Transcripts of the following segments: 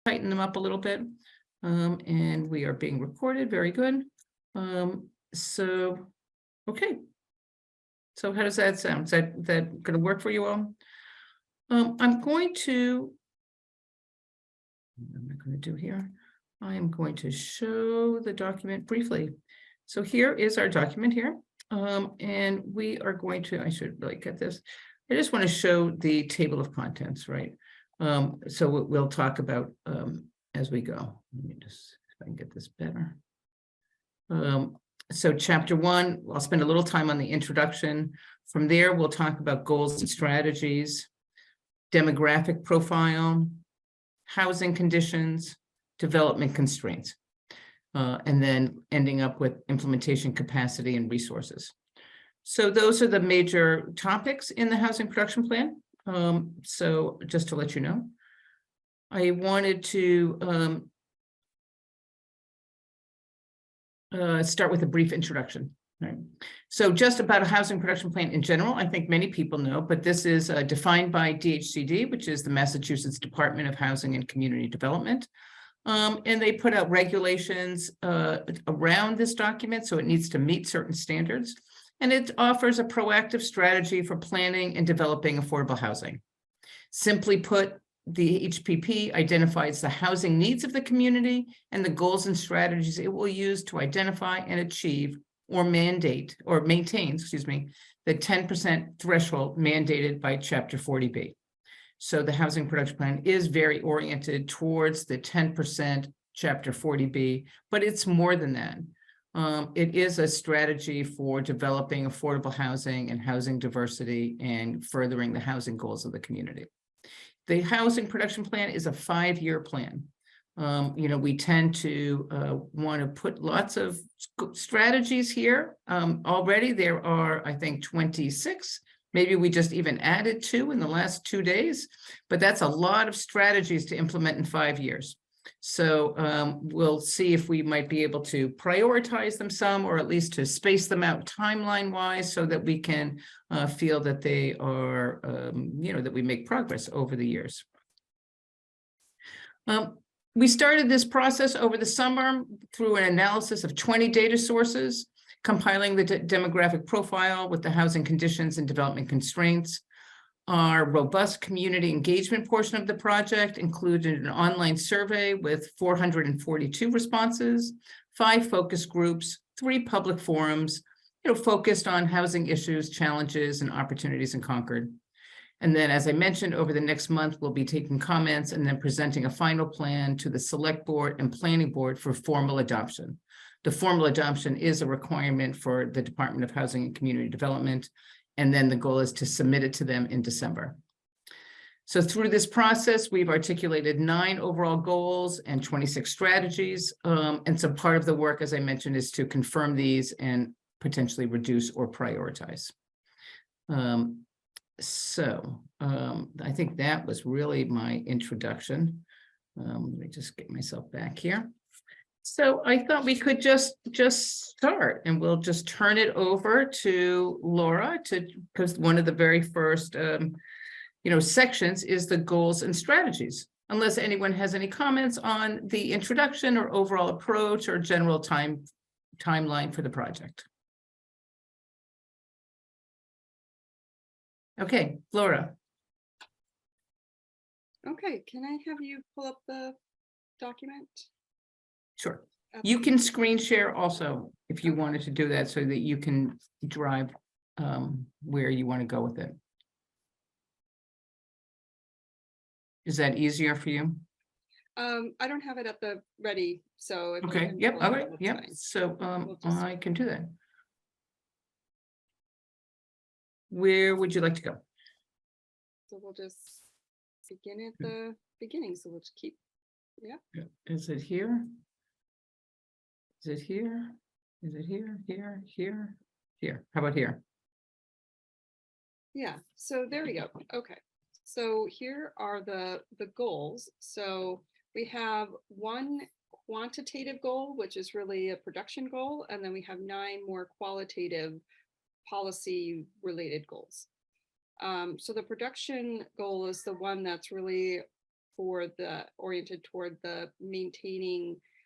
tighten them up a little bit. And we are being recorded. Very good. So, okay. So how does that sound? Is that going to work for you all? I'm going to, what am I going to do here? I am going to show the document briefly. So here is our document here. And we are going to, I should really get this. I just want to show the table of contents, right? So we'll talk about as we go. Let me just, if I can get this better. So chapter 1, I'll spend a little time on the introduction. From there, we'll talk about goals and strategies, demographic profile, housing conditions, development constraints, and then ending up with implementation capacity and resources. So those are the major topics in the housing production plan. So just to let you know, I wanted to start with a brief introduction. Right. So just about a housing production plan in general, I think many people know, but this is defined by DHCD, which is the Massachusetts Department of Housing and Community Development. And they put out regulations around this document, so it needs to meet certain standards. And it offers a proactive strategy for planning and developing affordable housing. Simply put, the HPP identifies the housing needs of the community and the goals and strategies it will use to identify and achieve or mandate or maintain, the 10% threshold mandated by Chapter 40B. So the housing production plan is very oriented towards the 10% Chapter 40B, but it's more than that. It is a strategy for developing affordable housing and housing diversity and furthering the housing goals of the community. The housing production plan is a 5-year plan. We tend to want to put lots of strategies here. Already there are, I think, 26. Maybe we just even added 2 in the last 2 days, but that's a lot of strategies to implement in 5 years. So we'll see if we might be able to prioritize them some, or at least to space them out timeline-wise, so that we can feel that they are, that we make progress over the years. We started this process over the summer through an analysis of 20 data sources, compiling the demographic profile with the housing conditions and development constraints. Our robust community engagement portion of the project included an online survey with 442 responses, 5 focus groups, 3 public forums, focused on housing issues, challenges, and opportunities in Concord. And then, as I mentioned, over the next month, we'll be taking comments and then presenting a final plan to the Select Board and Planning Board for formal adoption. The formal adoption is a requirement for the Department of Housing and Community Development, and then the goal is to submit it to them in December. So through this process, we've articulated 9 overall goals and 26 strategies. And so part of the work, as I mentioned, is to confirm these and potentially reduce or prioritize. I think that was really my introduction. Let me just get myself back here. So I thought we could just start, and we'll just turn it over to Laura because one of the very first sections is the goals and strategies. Unless anyone has any comments on the introduction or overall approach or general timeline for the project. Okay, Laura. Okay, can I have you pull up the document? Sure. You can screen share also if you wanted to do that, so that you can drive where you want to go with it. Is that easier for you? I don't have it at the ready, so if okay. Yep. All right. Yep. Fine. So I can do that. Where would you like to go? So we'll just begin at the beginning. So we'll just keep. Yeah. Is it here? Is it here? Is it here? Here? Here? Here? How about here? Yeah. So there we go. Okay. So here are the goals. So we have 1 quantitative goal, which is really a production goal, and then we have 9 more qualitative policy related goals. So the production goal is the one that's really oriented toward the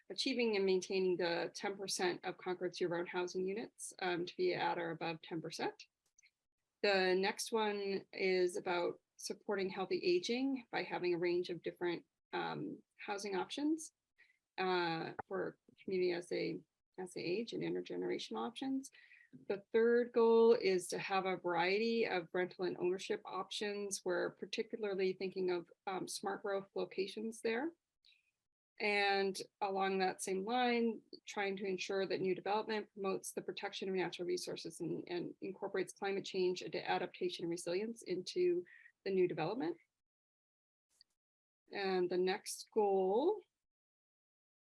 achieving and maintaining the 10% of Concord's year-round housing units to be at or above 10%. The next one is about supporting healthy aging by having a range of different housing options for community as they age, and intergenerational options. The third goal is to have a variety of rental and ownership options. We're particularly thinking of smart growth locations there. And along that same line, trying to ensure that new development promotes the protection of natural resources and incorporates climate change, adaptation, and resilience into the new development. And the next goal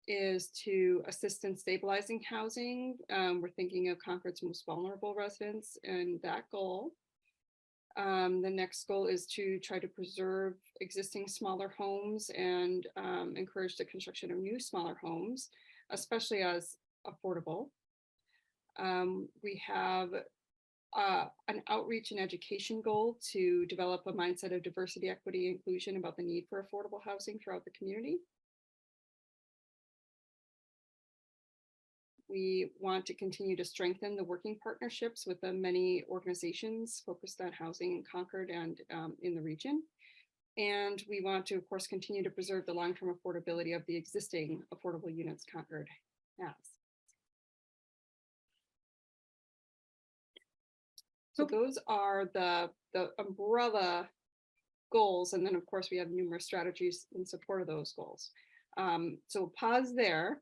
is to assist in stabilizing housing. We're thinking of Concord's most vulnerable residents and that goal. The next goal is to try to preserve existing smaller homes and encourage the construction of new smaller homes, especially as affordable. We have an outreach and education goal to develop a mindset of diversity, equity, and inclusion about the need for affordable housing throughout the community. We want to continue to strengthen the working partnerships with the many organizations focused on housing in Concord and in the region. And we want to, of course, continue to preserve the long-term affordability of the existing affordable units Concord has. So those are the umbrella goals. And then, of course, we have numerous strategies in support of those goals. So pause there.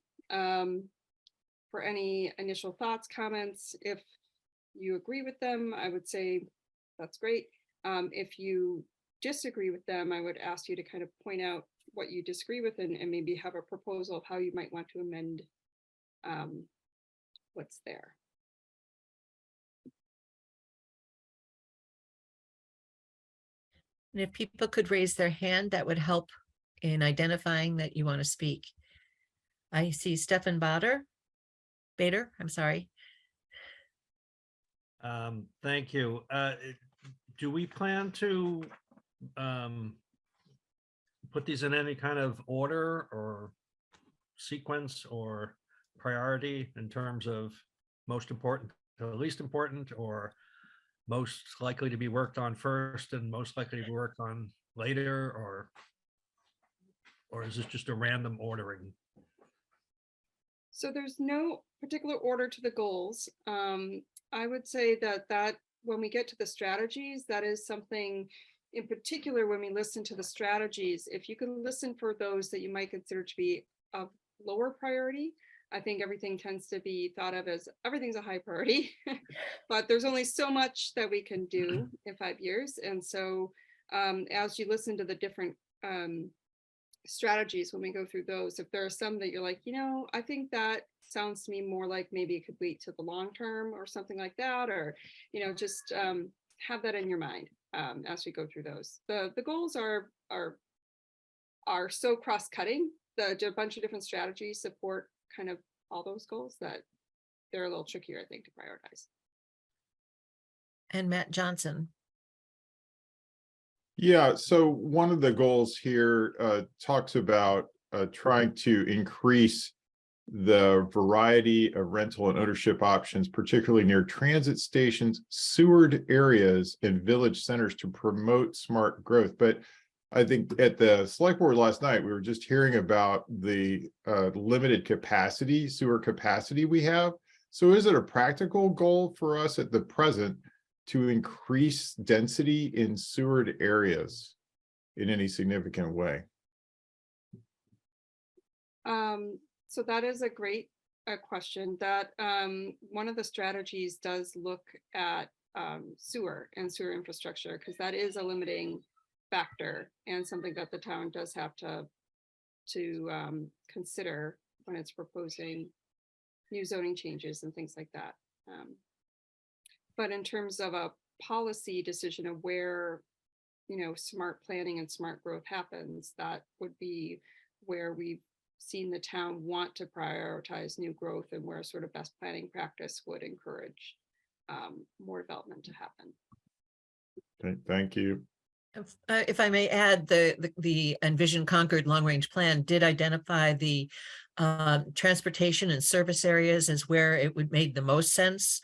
For any initial thoughts, comments. If you agree with them, I would say that's great. If you disagree with them, I would ask you to kind of point out what you disagree with and maybe have a proposal of how you might want to amend what's there. And if people could raise their hand, that would help in identifying that you want to speak. I see Stefan Bader, I'm sorry. Thank you. Do we plan to put these in any kind of order or sequence or priority in terms of most important to least important, or most likely to be worked on first and most likely to be worked on later, or is this just a random ordering? So there's no particular order to the goals. I would say that when we get to the strategies, that is something in particular when we listen to the strategies, if you can listen for those that you might consider to be of lower priority, I think everything tends to be thought of as everything's a high priority, but there's only so much that we can do in 5 years. And so as you listen to the different strategies, when we go through those, if there are some that you're like, I think that sounds to me more like maybe it could wait to the long term or something like that, or just have that in your mind as we go through those. The goals are so cross-cutting. A bunch of different strategies support kind of all those goals that they're a little trickier, I think, to prioritize. And Matt Johnson. Yeah, so one of the goals here talks about trying to increase the variety of rental and ownership options, particularly near transit stations, sewered areas, and village centers to promote smart growth. But I think at the select board last night, we were just hearing about the limited capacity, sewer capacity we have. So is it a practical goal for us at the present to increase density in sewered areas in any significant way? So that is a great question. That one of the strategies does look at sewer and sewer infrastructure, because that is a limiting factor and something that the town does have to consider when it's proposing new zoning changes and things like that. But in terms of a policy decision of where, smart planning and smart growth happens, that would be where we've seen the town want to prioritize new growth and where sort of best planning practice would encourage more development to happen. Okay, thank you. If I may add, the Envision Concord Long Range Plan did identify the transportation and service areas as where it would made the most sense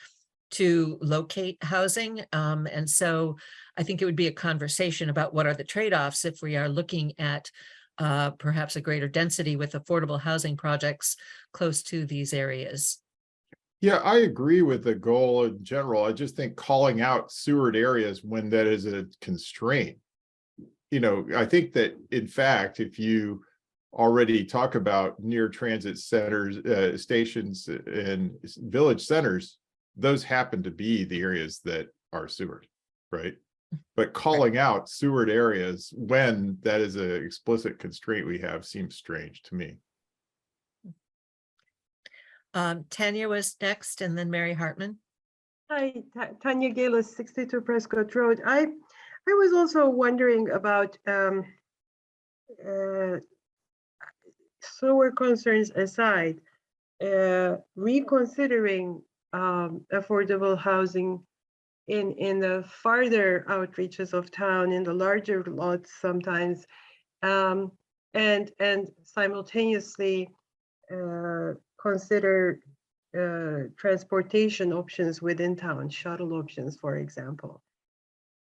to locate housing. And so I think it would be a conversation about what are the trade-offs if we are looking at perhaps a greater density with affordable housing projects close to these areas. Yeah, I agree with the goal in general. I just think calling out Seward areas when that is a constraint. You know, I think that in fact, if you already talk about near transit centers, stations and village centers, those happen to be the areas that are Seward, right? But calling out Seward areas when that is an explicit constraint we have seems strange to me. Tanya was next, and then Mary Hartman. Hi, Tanya Galis, 62 Prescott Road. I was also wondering about sewer concerns aside, reconsidering affordable housing in the farther outreaches of town, in the larger lots sometimes, and simultaneously consider transportation options within town, shuttle options, for example,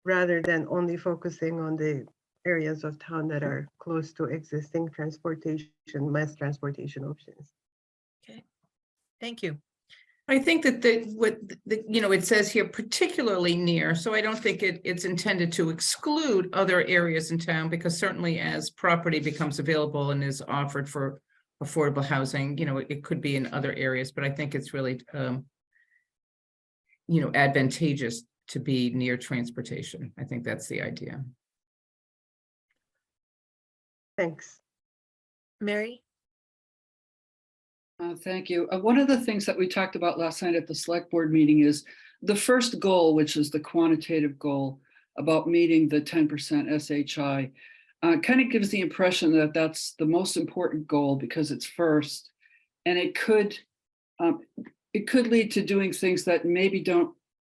rather than only focusing on the areas of town that are close to existing transportation, mass transportation options. Okay, thank you. I think that it says here particularly near, so I don't think it's intended to exclude other areas in town, because certainly as property becomes available and is offered for affordable housing, it could be in other areas, but I think it's really, advantageous to be near transportation. I think that's the idea. Thanks. Mary? Thank you. One of the things that we talked about last night at the select board meeting is the first goal, which is the quantitative goal about meeting the 10% SHI. Kind of gives the impression that that's the most important goal because it's first, and it could lead to doing things that maybe don't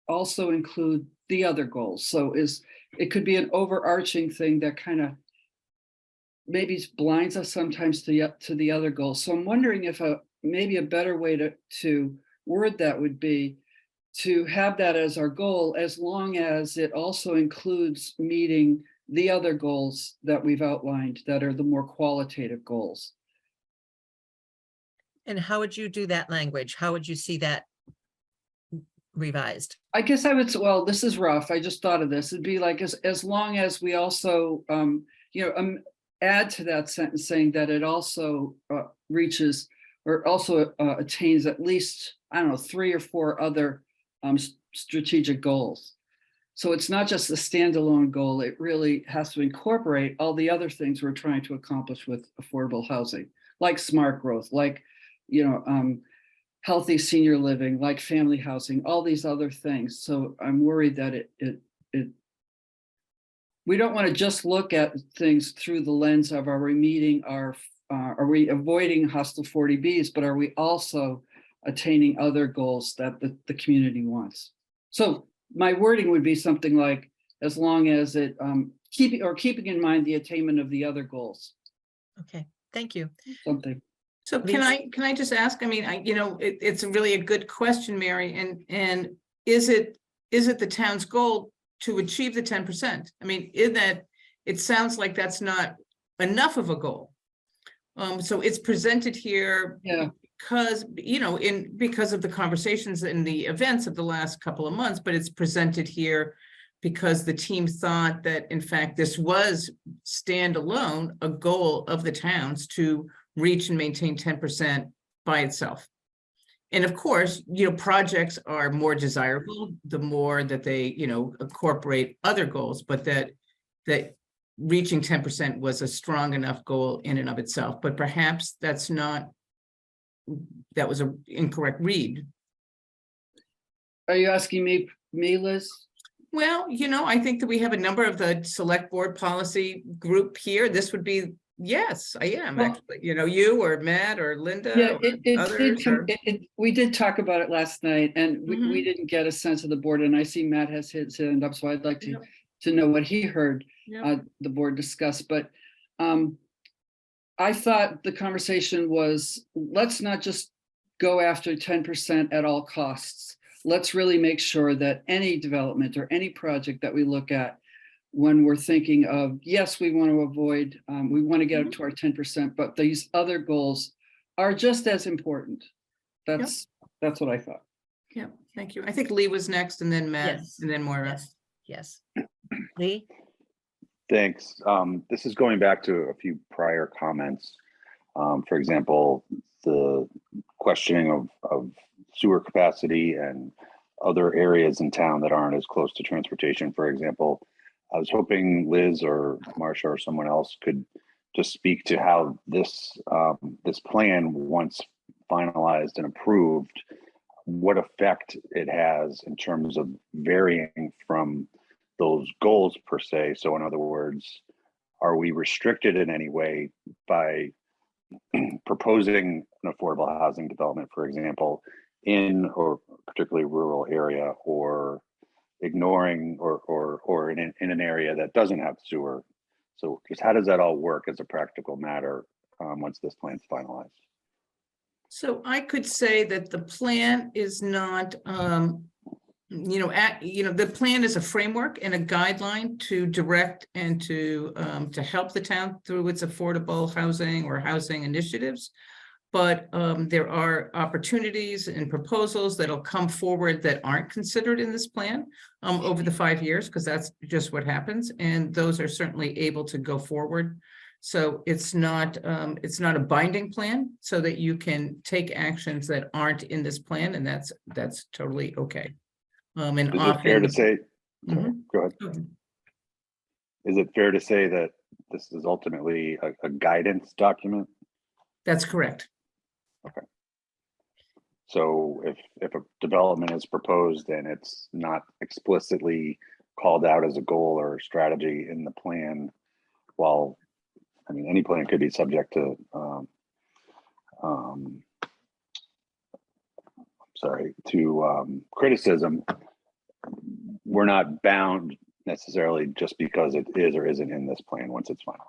also include the other goals. So it could be an overarching thing that kind of maybe blinds us sometimes to the other goals. So I'm wondering if maybe a better way to word that would be to have that as our goal, as long as it also includes meeting the other goals that we've outlined that are the more qualitative goals. And how would you do that language? How would you see that revised? I guess I would, well, this is rough. I just thought of this. It'd be like, as long as we also, add to that sentence saying that it also reaches or also attains at least, 3 or 4 other strategic goals. So it's not just a standalone goal. It really has to incorporate all the other things we're trying to accomplish with affordable housing, like smart growth, like, healthy senior living, like family housing, all these other things. So I'm worried that we don't want to just look at things through the lens of, are we avoiding hostile 40Bs, but are we also attaining other goals that the community wants? So my wording would be something like, as long as it keeping in mind the attainment of the other goals. Okay, thank you. Something. So can I just ask, I mean, it's really a good question, Mary, and is it the town's goal to achieve the 10%? I mean, in that, it sounds like that's not enough of a goal. So it's presented here, Yeah, because, because of the conversations and the events of the last couple of months, but it's presented here because the team thought that, in fact, this was standalone, a goal of the towns to reach and maintain 10% by itself. And of course, projects are more desirable the more that they, incorporate other goals, but that reaching 10% was a strong enough goal in and of itself. But perhaps that was an incorrect read. are you asking me, Liz? Well, I think that we have a number of the select board policy group here. This would be, yes, I am Well, actually, you or Matt or Linda Yeah, or others. we did talk about it last night, and we Mhm. didn't get a sense of the board, and I see Matt has his hand up, so I'd like to Yep. to know what he heard Yep. the board discuss, but I thought the conversation was, let's not just go after 10% at all costs. Let's really make sure that any development or any project that we look at, when we're thinking of, yes, we want to avoid, we want to get up to our 10%, but these other goals are just as important. That's what I thought. Yeah, thank you. I think Lee was next and then Matt Yes. and then Moira. Yes. Lee? Thanks. This is going back to a few prior comments. For example, the questioning of sewer capacity and other areas in town that aren't as close to transportation, for example. I was hoping Liz or Marcia or someone else could just speak to how this this plan, once finalized and approved, what effect it has in terms of varying from those goals per se. So in other words, are we restricted in any way by proposing an affordable housing development, for example, in or particularly rural area, or ignoring or in an area that doesn't have sewer? So just how does that all work as a practical matter once this plan's finalized? So I could say that the plan is not, the plan is a framework and a guideline to direct and to help the town through its affordable housing or housing initiatives. But there are opportunities and proposals that'll come forward that aren't considered in this plan over the 5 years, because that's just what happens. And those are certainly able to go forward. So it's not a binding plan, so that you can take actions that aren't in this plan, and that's totally okay. And Is often, it fair to say, Mhm. go ahead. Is it fair to say that this is ultimately a guidance document? That's correct. So if a development is proposed and it's not explicitly called out as a goal or strategy in the plan, while, I mean, any plan could be subject to, criticism, we're not bound necessarily just because it is or isn't in this plan once it's finalized.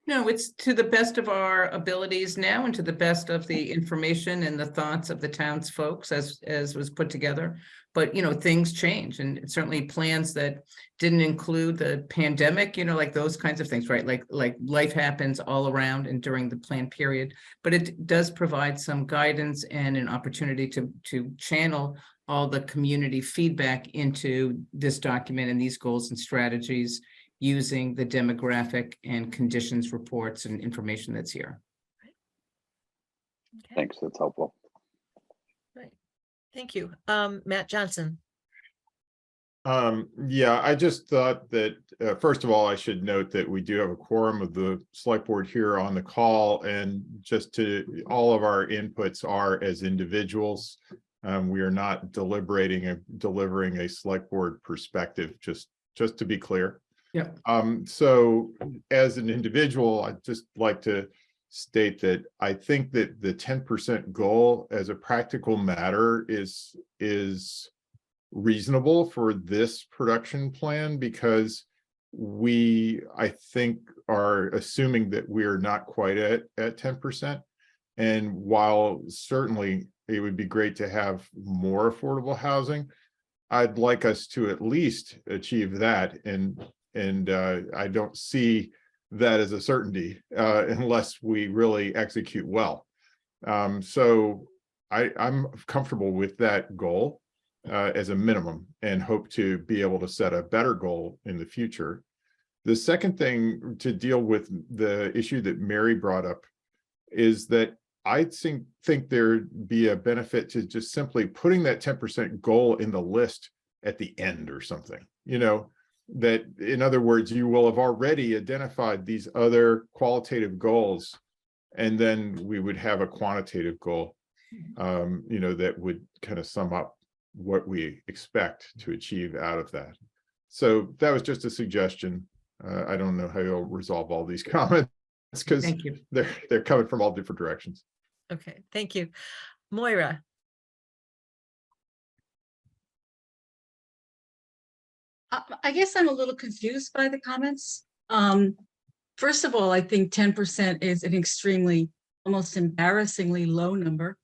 No, it's to the best of our abilities now and to the best of the information and the thoughts of the town's folks as was put together. But, things change, and certainly plans that didn't include the pandemic, like those kinds of things, right? Like life happens all around and during the plan period, but it does provide some guidance and an opportunity to channel all the community feedback into this document and these goals and strategies, using the demographic and conditions reports and information that's here. Okay, Thanks, that's helpful. right. Thank you. Matt Johnson. Yeah, I just thought that, first of all, I should note that we do have a quorum of the select board here on the call, and all of our inputs are as individuals. We are not deliberating and delivering a select board perspective, just to be clear. Yeah. So as an individual, I'd just like to state that I think that the 10% goal as a practical matter is reasonable for this production plan, because I think are assuming that we're not quite at 10%. And while certainly it would be great to have more affordable housing, I'd like us to at least achieve that. And I don't see that as a certainty unless we really execute well. So I'm comfortable with that goal as a minimum, and hope to be able to set a better goal in the future. The second thing to deal with the issue that Mary brought up is that I think there'd be a benefit to just simply putting that 10% goal in the list at the end or something, that, in other words, you will have already identified these other qualitative goals, and then we would have a quantitative goal, that would kind of sum up what we expect to achieve out of that. So that was just a suggestion. I don't know how you'll resolve all these comments, because Thank you. they're coming from all different directions. Okay, thank you. Moira. I guess I'm a little confused by the comments. First of all, I think 10% is an extremely, almost embarrassingly low number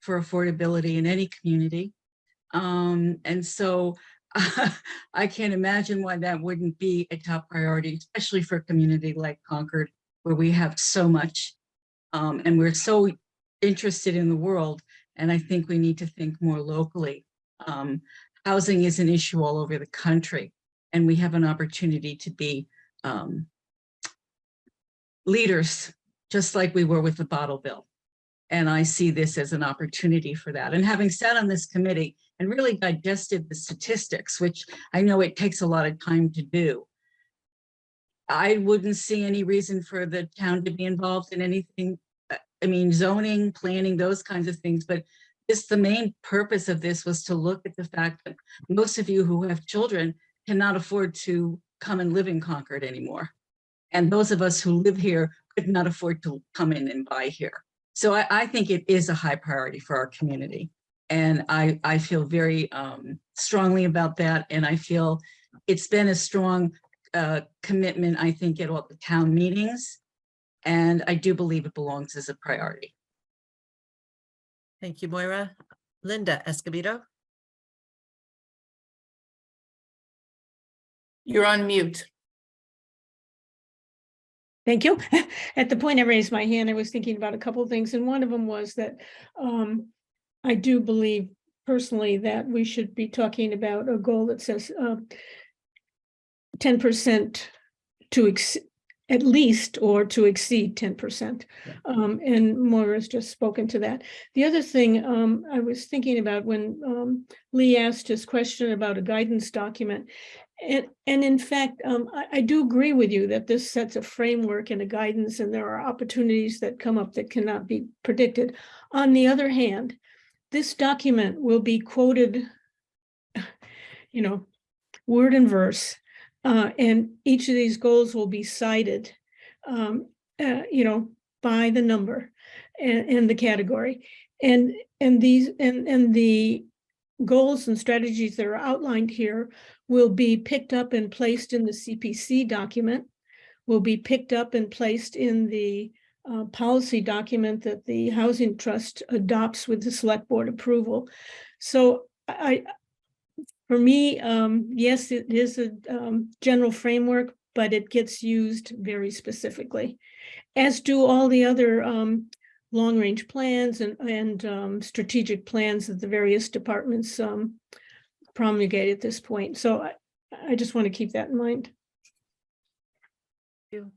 for affordability in any community. And so I can't imagine why that wouldn't be a top priority, especially for a community like Concord, where we have so much and we're so interested in the world. And I think we need to think more locally. Housing is an issue all over the country, and we have an opportunity to be leaders, just like we were with the bottle bill. And I see this as an opportunity for that. And having sat on this committee and really digested the statistics, which I know it takes a lot of time to do, I wouldn't see any reason for the town to be involved in anything. I mean, zoning, planning, those kinds of things, but the main purpose of this was to look at the fact that most of you who have children cannot afford to come and live in Concord anymore. And those of us who live here could not afford to come in and buy here. So I think it is a high priority for our community. And I feel very strongly about that. And I feel it's been a strong commitment, I think, at all the town meetings. And I do believe it belongs as a priority. Thank you, Moira. Linda Escobedo. You're on mute. Thank you. At the point I raised my hand, I was thinking about a couple of things, and one of them was that I do believe personally that we should be talking about a goal that says 10% to at least or to exceed 10%. And Maura's just spoken to that. The other thing I was thinking about when Lee asked his question about a guidance document, and in fact, I do agree with you that this sets a framework and a guidance, and there are opportunities that come up that cannot be predicted. On the other hand, this document will be quoted, word and verse, and each of these goals will be cited, by the number and the category, and the goals and strategies that are outlined here will be picked up and placed in the CPC document, will be picked up and placed in the policy document that the Housing Trust adopts with the select board approval. So for me, yes, it is a general framework, but it gets used very specifically, as do all the other long-range plans and strategic plans that the various departments promulgate at this point. So I just want to keep that in mind. Thank you.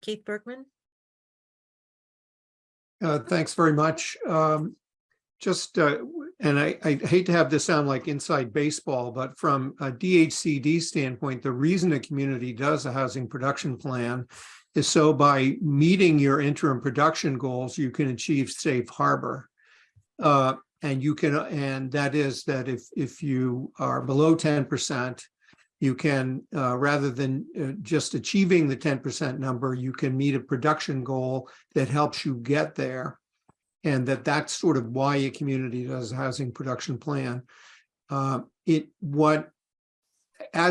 Keith Bergman. Thanks very much. And I hate to have this sound like inside baseball, but from a DHCD standpoint, the reason a community does a housing production plan is so by meeting your interim production goals, you can achieve safe harbor. And that is that if you are below 10%, you can, rather than just achieving the 10% number, you can meet a production goal that helps you get there. And that's sort of why a community does a housing production plan. As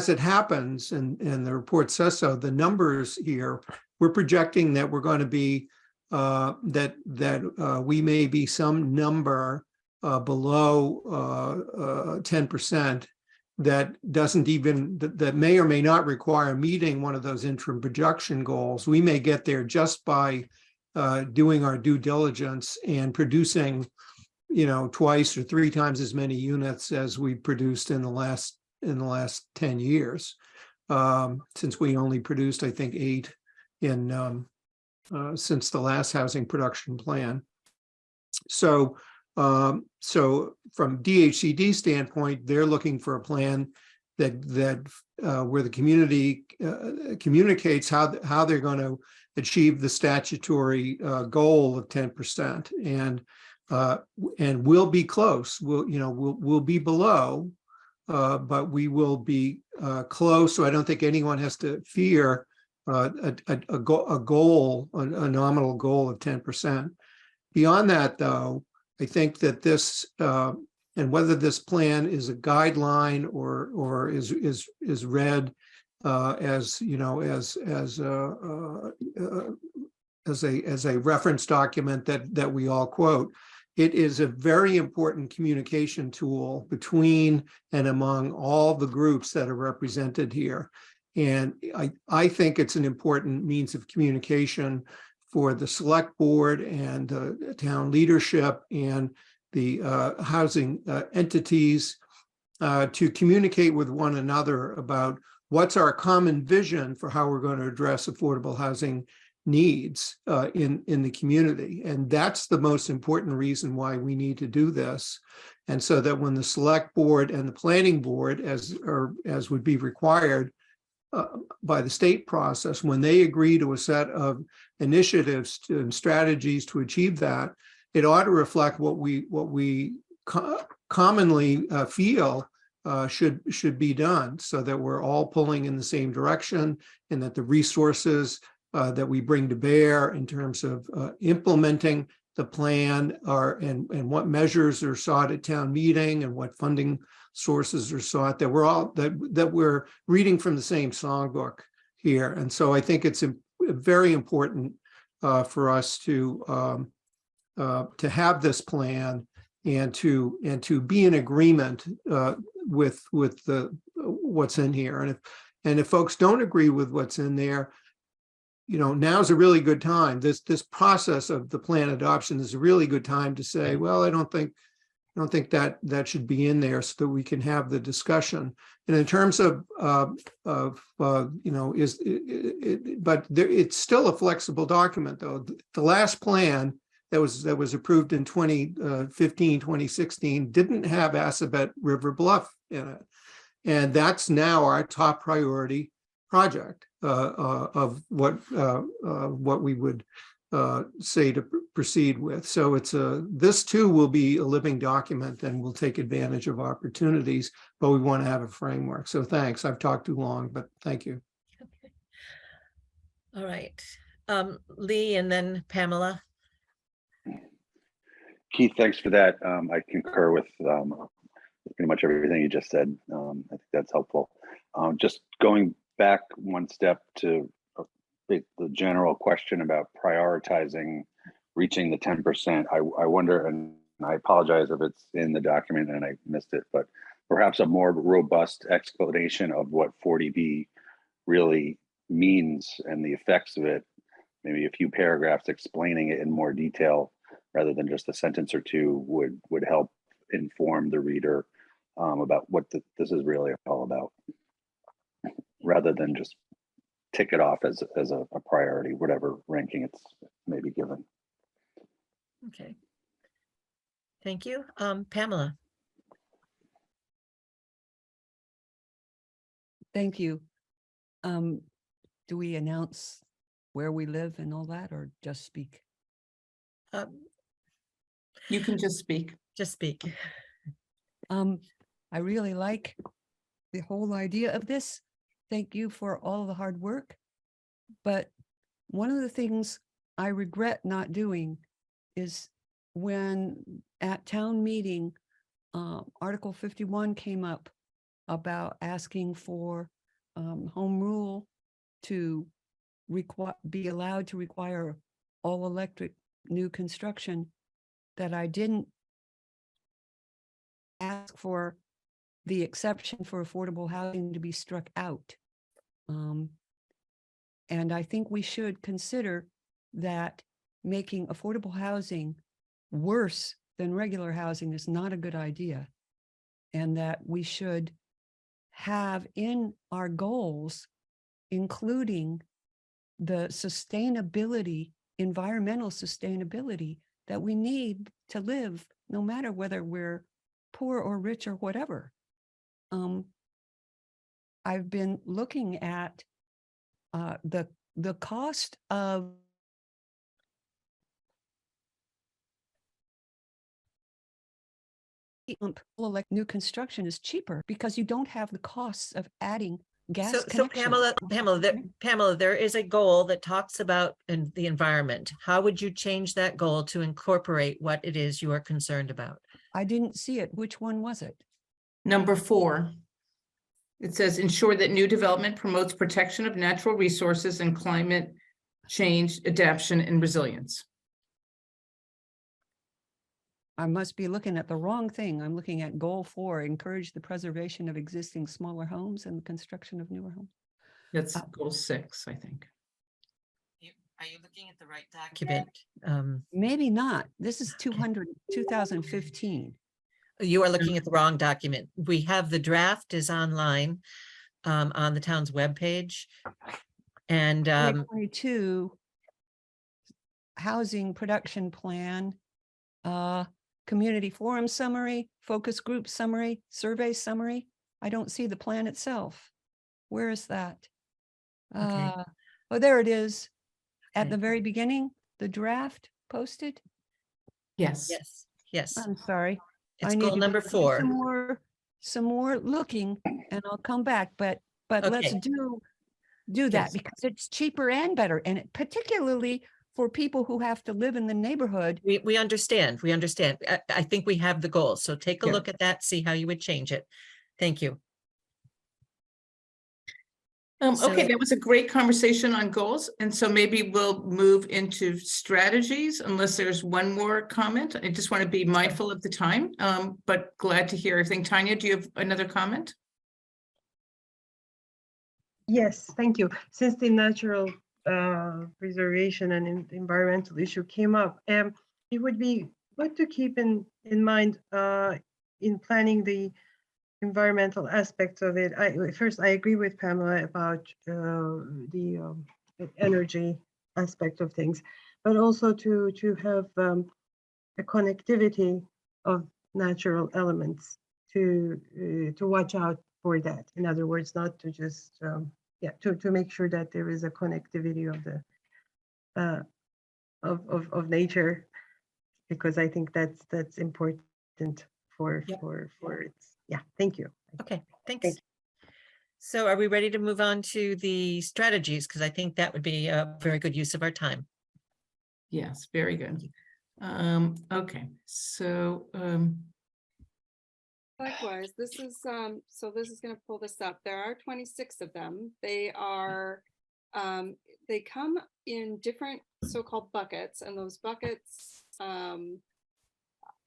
it happens, and the report says so, the numbers here, we're projecting that we're going to be, we may be some number below 10% that may or may not require meeting one of those interim production goals. We may get there just by doing our due diligence and producing, twice or three times as many units as we produced in the last 10 years, since we only produced, I think, 8 since the last housing production plan. So from DHCD standpoint, they're looking for a plan that where the community communicates how they're going to achieve the statutory goal of 10%, and we'll be close. We'll be below, but we will be close. So I don't think anyone has to fear a nominal goal of 10%. Beyond that, though, I think that this, and And whether this plan is a guideline or is read as, you know, as a reference document that we all quote, it is a very important communication tool between and among all the groups that are represented here. And I think it's an important means of communication for the select board and the town leadership and the housing entities to communicate with one another about what's our common vision for how we're going to address affordable housing needs in the community. And that's the most important reason why we need to do this. And so that when the select board and the planning board, as would be required by the state process, when they agree to a set of initiatives and strategies to achieve that, it ought to reflect what we commonly feel should be done, so that we're all pulling in the same direction, and that the resources that we bring to bear in terms of implementing the plan and what measures are sought at town meeting and what funding sources are sought, that we're reading from the same songbook here. And so I think it's very important for us to have this plan and to be in agreement with what's in here. And if folks don't agree with what's in there, you know, now's a really good time. This process of the plan adoption is a really good time to say, well, I don't think that should be in there, so that we can have the discussion. And in terms of you know, it's still a flexible document, though. The last plan that was approved in 2015, 2016 didn't have Assabet River Bluff in it, and that's now our top priority project of what we would say to proceed with. So this too will be a living document, and we'll take advantage of opportunities, but we want to have a framework. So thanks. I've talked too long, but thank you. Okay. All right. Lee and then Pamela. Keith, thanks for that. I concur with pretty much everything you just said. I think that's helpful. Just going back one step to the general question about prioritizing reaching the 10%. I wonder, and I apologize if it's in the document and I missed it, but perhaps a more robust explanation of what 40B really means and the effects of it. Maybe a few paragraphs explaining it in more detail rather than just a sentence or two would help inform the reader about what this is really all about, rather than just tick it off as a priority, whatever ranking it's maybe given. Okay. Thank you. Pamela. Thank you. Do we announce where we live and all that, or just speak? You can just speak. Just speak. I really like the whole idea of this. Thank you for all the hard work. But one of the things I regret not doing is when at town meeting, Article 51 came up about asking for home rule to be allowed to require all electric new construction, that I didn't ask for the exception for affordable housing to be struck out. And I think we should consider that making affordable housing worse than regular housing is not a good idea. And that we should have in our goals, including the sustainability, environmental sustainability that we need to live, no matter whether we're poor or rich or whatever. I've been looking at the cost of new construction is cheaper because you don't have the costs of adding gas So connections. Pamela, there is a goal that talks about the environment. How would you change that goal to incorporate what it is you are concerned about? I didn't see it. Which one was it? Number 4. It says ensure that new development promotes protection of natural resources and climate change, adaptation, and resilience. I must be looking at the wrong thing. I'm looking at goal 4, encourage the preservation of existing smaller homes and the construction of newer homes. That's goal 6, I think. Are you looking at the right document? Maybe not. This is 2015. You are looking at the wrong document. We have the draft is online on the town's webpage. And 2022 housing production plan, community forum summary, focus group summary, survey summary. I don't see the plan itself. Where is that? Okay. Oh, there it is. At Okay. the very beginning, the draft posted. Yes. yes. I'm sorry. It's I need goal to number do 4. some more looking, and I'll come back. But let's Okay. do that Yes. because it's cheaper and better, and particularly for people who have to live in the neighborhood. We understand. We understand. I think we have the goals. So take a Yeah. look at that, see how you would change it. Thank you. Okay, So- that was a great conversation on goals. And so maybe we'll move into strategies unless there's one more comment. I just want to be mindful of the time, but glad to hear everything. Tanya, do you have another comment? Yes, thank you. Since the natural preservation and environmental issue came up, it would be good to keep in mind in planning the environmental aspects of it. First, I agree with Pamela about the energy aspect of things, but also to have a connectivity of natural elements to watch out for that. In other words, not to just to make sure that there is a connectivity of the of nature, because I think that's important for Yep. for its thank you. Okay, thanks. Thank So are we ready to move on to the strategies? Because I think that would be a very good use of our time. Yes, very good. Okay, so Likewise, this is going to pull this up. There are 26 of them. They are they come in different so-called buckets, and those buckets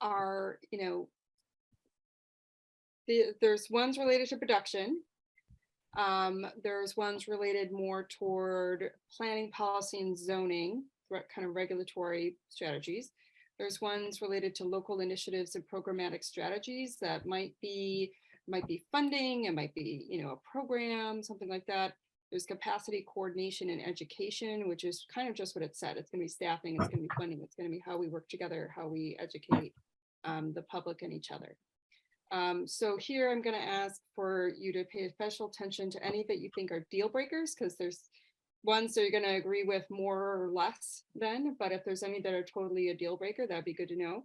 are, there's ones related to production. There's ones related more toward planning, policy, and zoning, kind of regulatory strategies. There's ones related to local initiatives and programmatic strategies that might be funding, it might be, a program, something like that. There's capacity coordination and education, which is kind of just what it said. It's going to be staffing, it's going to be funding, it's going to be how we work together, how we educate the public and each other. So here I'm going to ask for you to pay special attention to any that you think are deal breakers, because there's ones that you're going to agree with more or less than, but if there's any that are totally a deal breaker, that'd be good to know.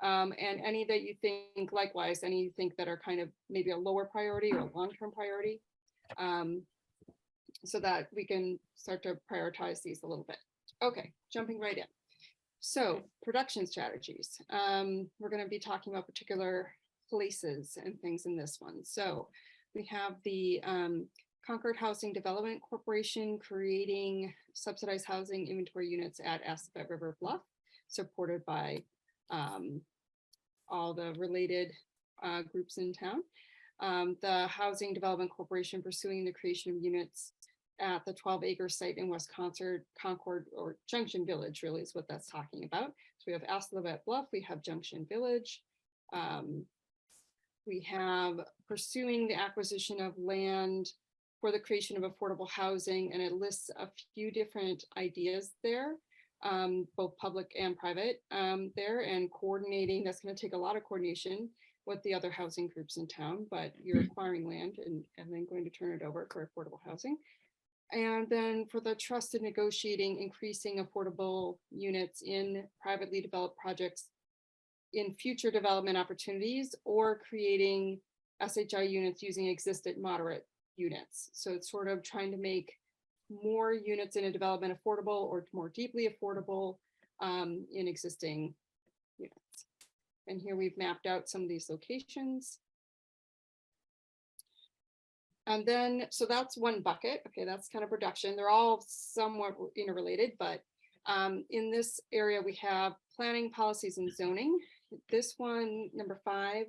And any that you think, likewise, any you think that are kind of maybe a lower priority or a long-term priority, so that we can start to prioritize these a little bit. Okay, jumping right in. So production strategies. We're going to be talking about particular places and things in this one. So we have the Concord Housing Development Corporation creating subsidized housing inventory units at Assabet River Bluff, supported by all the related groups in town. The Housing Development Corporation pursuing the creation of units at the 12-acre site in West Concord, or Junction Village, really is what that's talking about. So we have Assabet Bluff, we have Junction Village. We have pursuing the acquisition of land for the creation of affordable housing, and it lists a few different ideas there, both public and private there, and coordinating. That's going to take a lot of coordination with the other housing groups in town, but you're acquiring land and then going to turn it over for affordable housing. And then for the trusted negotiating, increasing affordable units in privately developed projects in future development opportunities, or creating SHI units using existing moderate units. So it's sort of trying to make more units in a development affordable or more deeply affordable in existing units. And here we've mapped out some of these locations. And then, so that's one bucket. Okay, that's kind of production. They're all somewhat interrelated, but in this area, we have planning, policies, and zoning. This one, number 5,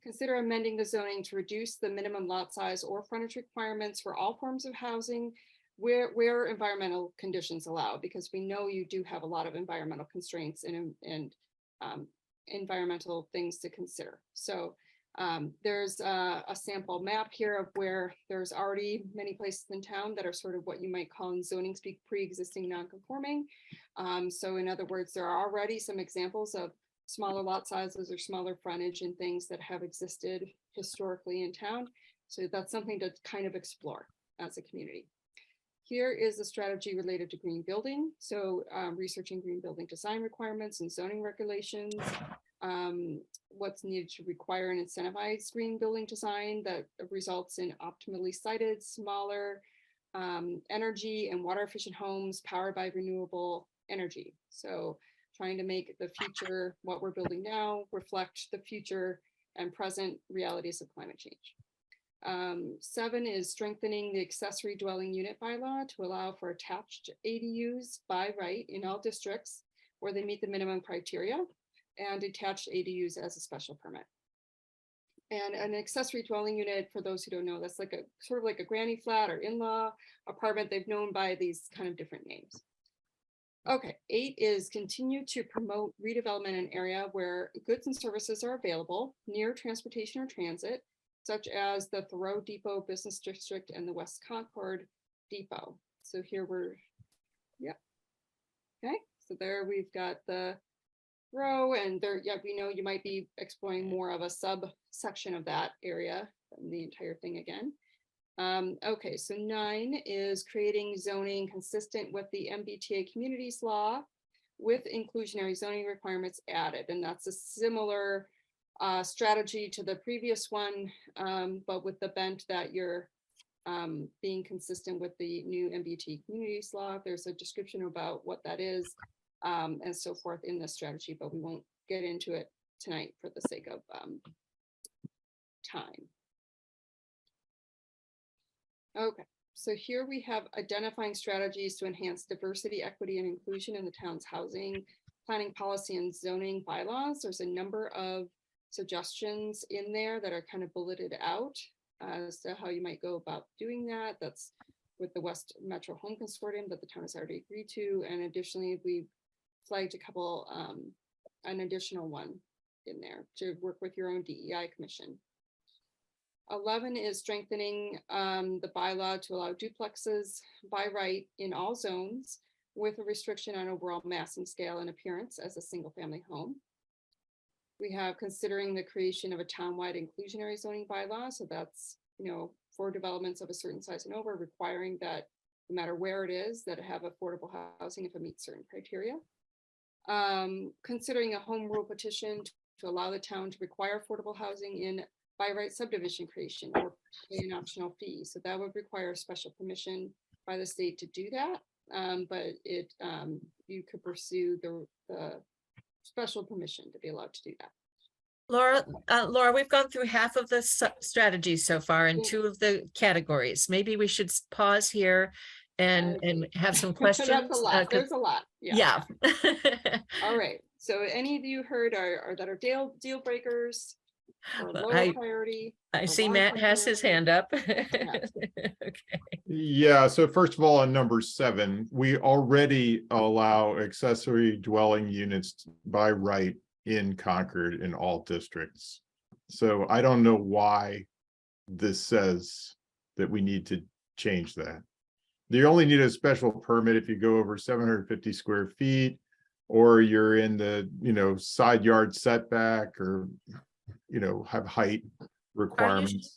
consider amending the zoning to reduce the minimum lot size or frontage requirements for all forms of housing where environmental conditions allow, because we know you do have a lot of environmental constraints and environmental things to consider. So there's a sample map here of where there's already many places in town that are sort of what you might call in zoning speak pre-existing non-conforming. So in other words, there are already some examples of smaller lot sizes or smaller frontage and things that have existed historically in town. So that's something to kind of explore as a community. Here is a strategy related to green building. So researching green building design requirements and zoning regulations. What's needed to require and incentivize green building design that results in optimally sited, smaller, energy and water efficient homes powered by renewable energy. So trying to make the future, what we're building now, reflect the future and present realities of climate change. 7 is strengthening the accessory dwelling unit bylaw to allow for attached ADUs by right in all districts where they meet the minimum criteria, and detached ADUs as a special permit. And an accessory dwelling unit, for those who don't know, that's like a sort of like a granny flat or in-law apartment. They've known by these kind of different names. Okay, 8 is continue to promote redevelopment in an area where goods and services are available near transportation or transit, such as the Thoreau Depot Business District and the West Concord Depot. So here we're, yeah. Okay, so there we've got the row, and there, yeah, we know you might be exploring more of a subsection of that area than the entire thing again. Okay, so 9 is creating zoning consistent with the MBTA communities law with inclusionary zoning requirements added. And that's a similar strategy to the previous one, but with the bent that you're being consistent with the new MBTA communities law. There's a description about what that is and so forth in this strategy, but we won't get into it tonight for the sake of time. Okay, so here we have identifying strategies to enhance diversity, equity, and inclusion in the town's housing, planning policy, and zoning bylaws. There's a number of suggestions in there that are kind of bulleted out as to how you might go about doing that. That's with the West Metro Home Consortium that the town has already agreed to. And additionally, we flagged a couple, an additional one in there to work with your own DEI commission. 11 is strengthening the bylaw to allow duplexes by right in all zones with a restriction on overall massing scale and appearance as a single family home. We have considering the creation of a townwide inclusionary zoning bylaw. So that's, you know, for developments of a certain size and over, requiring that no matter where it is, that it have affordable housing if it meets certain criteria. Considering a home rule petition to allow the town to require affordable housing in by right subdivision creation or pay an optional fee. So that would require special permission by the state to do that. But it you could pursue the special permission to be allowed to do that. Laura, we've gone through half of the strategies so far and 2 of the categories. Maybe we should pause here and have some questions. That's a lot. There's a lot. Yeah. All right. So any of you heard are that are deal breakers or low priority? I see Matt has his hand up. Okay. Yeah, so first of all, on number 7, we already allow accessory dwelling units by right in Concord in all districts. So I don't know why this says that we need to change that. You only need a special permit if you go over 750 square feet, or you're in the, you know, side yard setback, or, you know, have height requirements.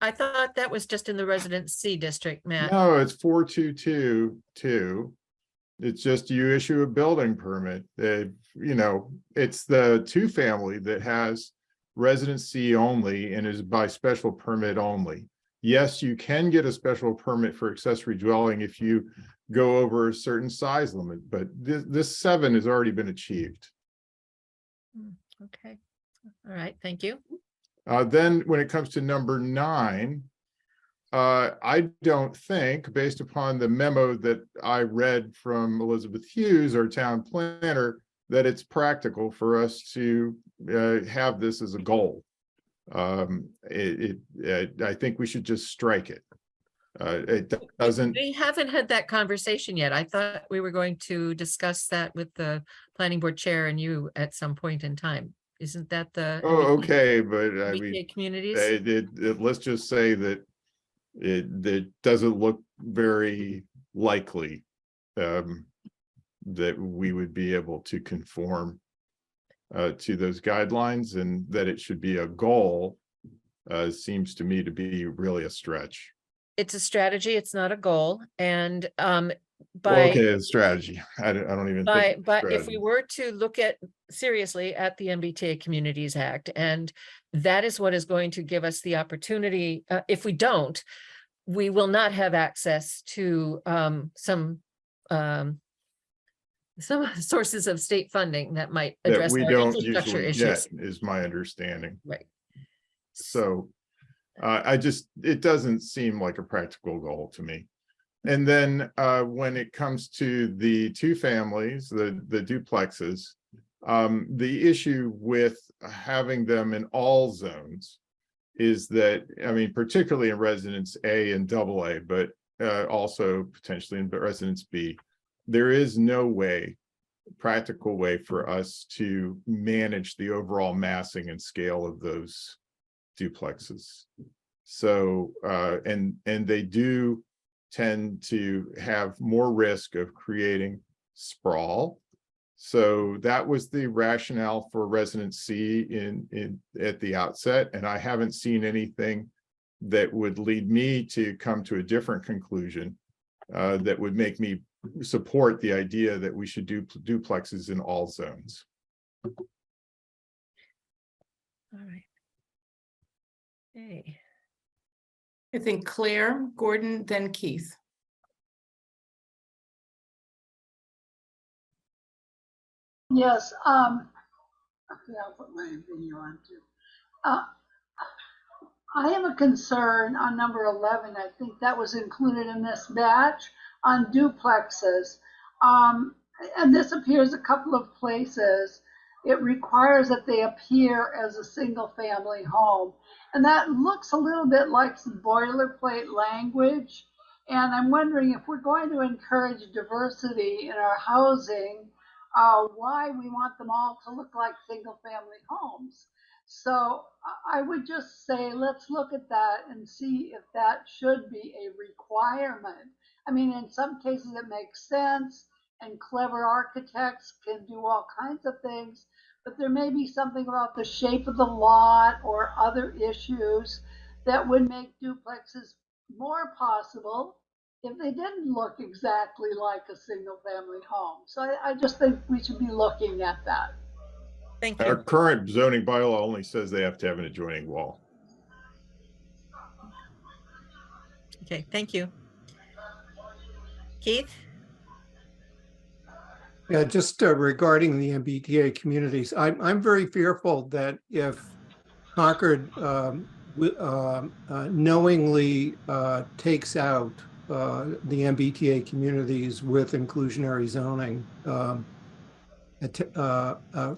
I thought that was just in the Residence C district, Matt. No, it's 4222. It's just you issue a building permit. You know, it's the 2-family that has Residence C only and is by special permit only. Yes, you can get a special permit for accessory dwelling if you go over a certain size limit, but this 7 has already been achieved. Okay, all right, thank you. Then when it comes to number 9, I don't think, based upon the memo that I read from Elizabeth Hughes, our town planner, that it's practical for us to have this as a goal. I think we should just strike it. It doesn't. We haven't had that conversation yet. I thought we were going to discuss that with the planning board chair and you at some point in time. Isn't that the? Oh, okay, but I MBTA mean, communities? let's just say that it doesn't look very likely that we would be able to conform to those guidelines, and that it should be a goal seems to me to be really a stretch. It's a strategy, it's not a goal, and Well, by, okay, a strategy. I don't even think. but if strategy. we were to look at seriously at the MBTA Communities Act, and that is what is going to give us the opportunity, if we don't, we will not have access to some sources of state funding that might That address we our don't infrastructure usually issues. get, is my understanding. Right. So it doesn't seem like a practical goal to me. And then when it comes to the 2 families, the duplexes, the issue with having them in all zones is that, I mean, particularly in residence A and AA, but also potentially in residence B, there is no practical way for us to manage the overall massing and scale of those duplexes. So, and they do tend to have more risk of creating sprawl. So that was the rationale for residence C at the outset, and I haven't seen anything that would lead me to come to a different conclusion that would make me support the idea that we should do duplexes in all zones. All right. Okay. I think Claire, Gordon, then Keith. Yes, okay, I'll put my video on too. I have a concern on number 11. I think that was included in this batch on duplexes. And this appears a couple of places. It requires that they appear as a single family home. And that looks a little bit like some boilerplate language. And I'm wondering if we're going to encourage diversity in our housing, why we want them all to look like single family homes. So I would just say, let's look at that and see if that should be a requirement. I mean, in some cases it makes sense, and clever architects can do all kinds of things, but there may be something about the shape of the lot or other issues that would make duplexes more possible if they didn't look exactly like a single family home. So I just think we should be looking at that. Thank Our you. current zoning bylaw only says they have to have an adjoining wall. Okay, thank you. Keith? Yeah, just regarding the MBTA communities, I'm very fearful that if Concord knowingly takes out the MBTA communities with inclusionary zoning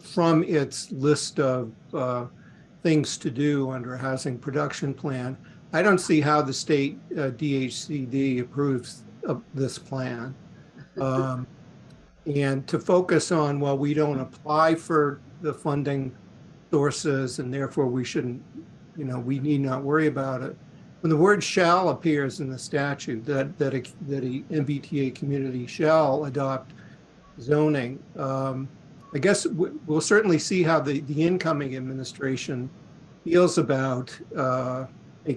from its list of things to do under a housing production plan, I don't see how the state DHCD approves of this plan. And to focus on, well, we don't apply for the funding sources and therefore we shouldn't, we need not worry about it. When the word shall appears in the statute, that a MBTA community shall adopt zoning, I guess we'll certainly see how the incoming administration feels about a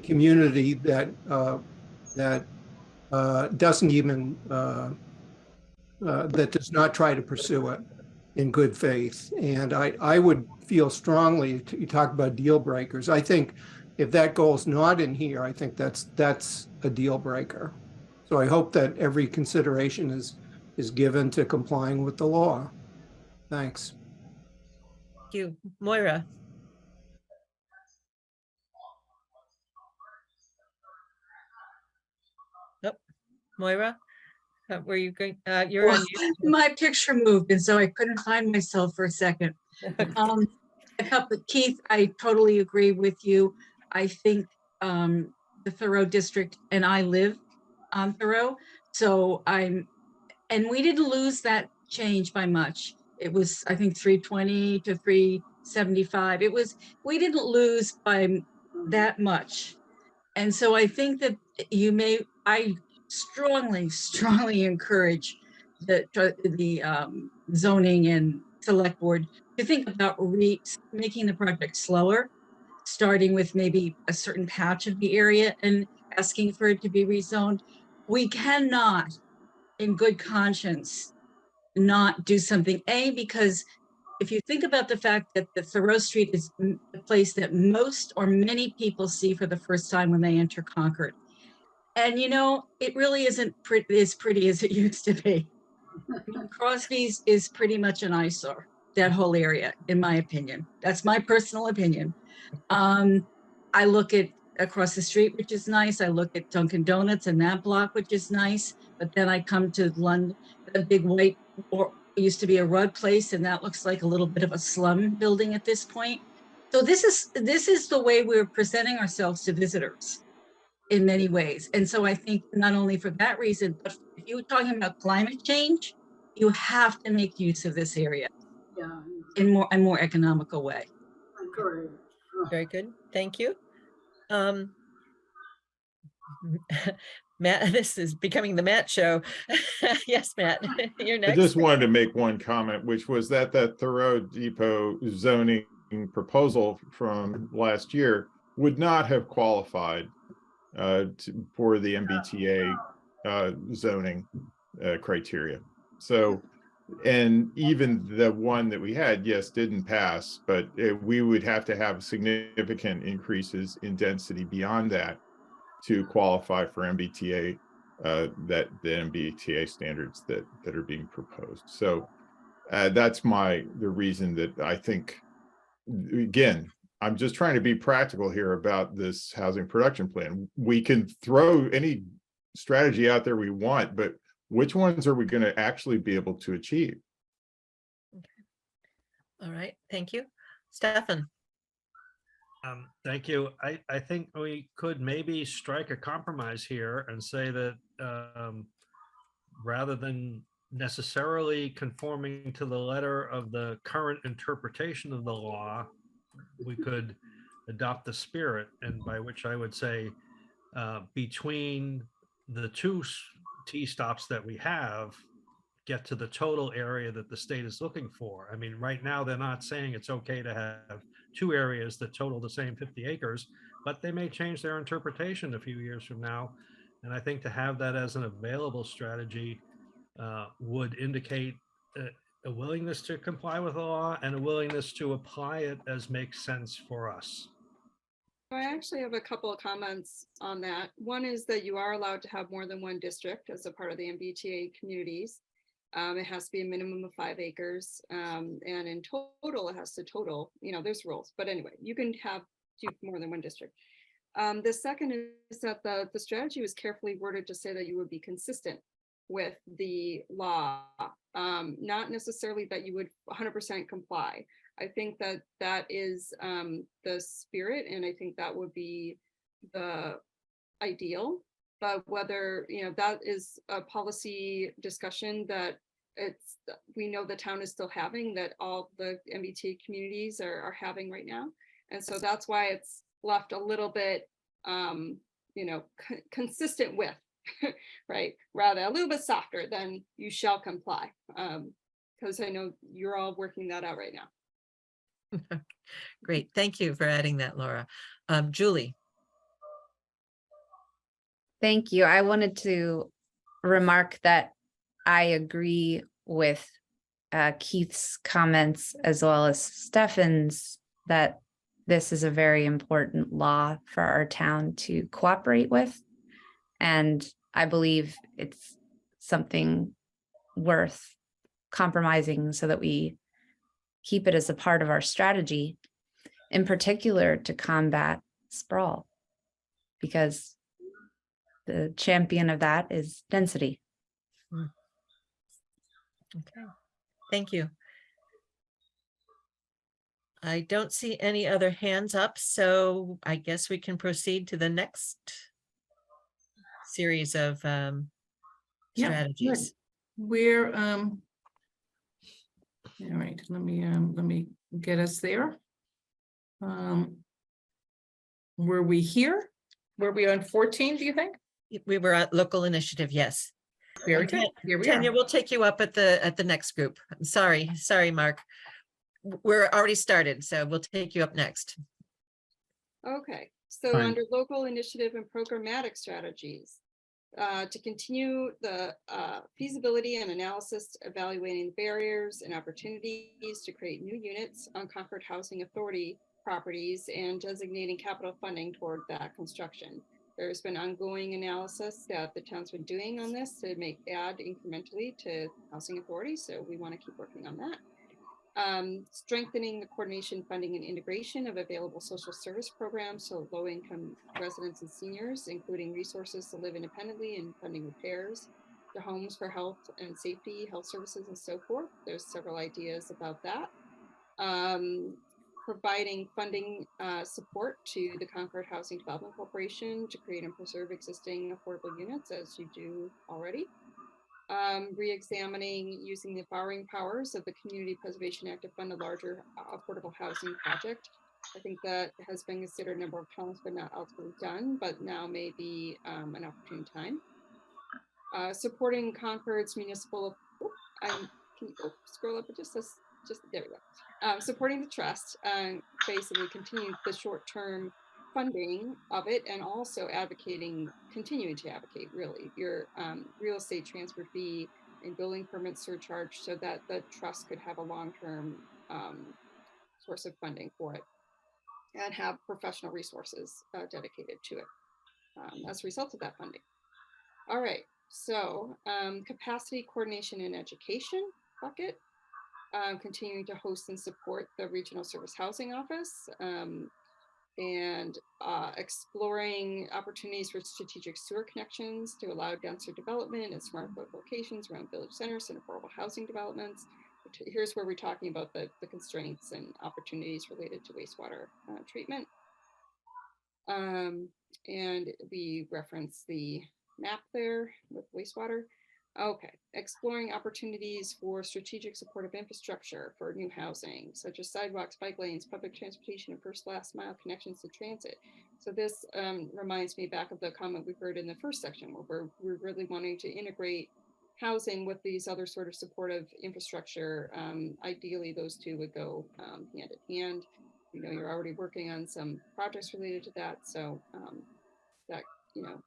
community that doesn't even that does not try to pursue it in good faith. And I would feel strongly, you talk about deal breakers. I think if that goal is not in here, I think that's a deal breaker. So I hope that every consideration is given to complying with the law. Thanks. you. Moira? Nope. Moira? Were you going, you're Well, on mute. my picture moved, and so I couldn't find myself for a second. Keith, I totally agree with you. I think the Thoreau district, and I live on Thoreau, so and we didn't lose that change by much. It was, I think, 320 to 375. We didn't lose by that much. And so I think that I strongly encourage the zoning and select board to think about making the project slower, starting with maybe a certain patch of the area and asking for it to be rezoned. We cannot, in good conscience, not do something, because if you think about the fact that the Thoreau Street is the place that most or many people see for the first time when they enter Concord. And it really isn't as pretty as it used to be. Crosby's is pretty much an eyesore, that whole area, in my opinion. That's my personal opinion. I look at across the street, which is nice. I look at Dunkin' Donuts and that block, which is nice. But then I come to London, the big white, or used to be a rug place, and that looks like a little bit of a slum building at this point. So this is the way we're presenting ourselves to visitors in many ways. And so I think not only for that reason, but if you're talking about climate change, you have to make use of this area Yeah, in a more economical way. agree. Very good. Thank you. Matt, this is becoming the Matt show. Yes, Matt, you're I next. just wanted to make one comment, which was that Thoreau Depot zoning proposal from last year would not have qualified for the MBTA zoning criteria. So, and even the one that we had, yes, didn't pass, but we would have to have significant increases in density beyond that to qualify for MBTA, the MBTA standards that are being proposed. So that's the reason that I think, again, I'm just trying to be practical here about this housing production plan. We can throw any strategy out there we want, but which ones are we going to actually be able to achieve? Okay. All right, thank you. Stefan. Thank you. I think we could maybe strike a compromise here and say that rather than necessarily conforming to the letter of the current interpretation of the law, we could adopt the spirit, and by which I would say between the two T-stops that we have, get to the total area that the state is looking for. I mean, right now, they're not saying it's okay to have two areas that total the same 50 acres, but they may change their interpretation a few years from now. And I think to have that as an available strategy would indicate a willingness to comply with the law and a willingness to apply it as makes sense for us. I actually have a couple of comments on that. One is that you are allowed to have more than one district as a part of the MBTA communities. It has to be a minimum of 5 acres. And in total, it has to total, there's rules. But anyway, you can have more than one district. The second is that the strategy was carefully worded to say that you would be consistent with the law, not necessarily that you would 100% comply. I think that is the spirit, and I think that would be the ideal. But whether that is a policy discussion that we know the town is still having, that all the MBTA communities are having right now, and so that's why it's left a little bit consistent with right, rather a little bit softer than you shall comply, because I know you're all working that out right now. Great, thank you for adding that, Laura. Julie. Thank you. I wanted to remark that I agree with Keith's comments as well as Stefan's, that this is a very important law for our town to cooperate with. And I believe it's something worth compromising so that we keep it as a part of our strategy, in particular to combat sprawl, because the champion of that is density. Okay, thank you. I don't see any other hands up, so I guess we can proceed to the next series of Yeah, good. strategies. We're, all right, let me get us there. Were we here? Were we on 14, do you think? We were at local initiative, yes. Very And good. Here we Tanya, are. we'll take you up at the next group. I'm sorry, Mark. We're already started, so we'll take you up next. Okay, so Fine. under local initiative and programmatic strategies, to continue the feasibility and analysis, evaluating barriers and opportunities to create new units on Concord Housing Authority properties and designating capital funding toward that construction. There's been ongoing analysis that the town's been doing on this to add incrementally to housing authority. So we want to keep working on that. Strengthening the coordination, funding, and integration of available social service programs so low-income residents and seniors, including resources to live independently and funding repairs, to homes for health and safety, health services, and so forth. There's several ideas about that. Providing funding support to the Concord Housing Development Corporation to create and preserve existing affordable units, as you do already. Re-examining using the borrowing powers of the Community Preservation Act to fund a larger affordable housing project. I think that has been considered a number of times, but not ultimately done, but now may be an opportune time. Supporting Concord's municipal, can you go scroll up just there we go. Supporting the trust, basically continue the short-term funding of it, and also continuing to advocate really your real estate transfer fee and building permit surcharge so that the trust could have a long-term source of funding for it and have professional resources dedicated to it as a result of that funding. All right, so capacity, coordination, and education bucket. Continuing to host and support the Regional Service Housing Office and exploring opportunities for strategic sewer connections to allow denser development and smart locations around village centers and affordable housing developments. Here's where we're talking about the constraints and opportunities related to wastewater treatment. And we reference the map there with wastewater. Okay, exploring opportunities for strategic supportive infrastructure for new housing, such as sidewalks, bike lanes, public transportation, and first last mile connections to transit. So this reminds me back of the comment we heard in the first section, where we're really wanting to integrate housing with these other sort of supportive infrastructure. Ideally, those two would go hand in hand. You know, you're already working on some projects related to that, so that, you know,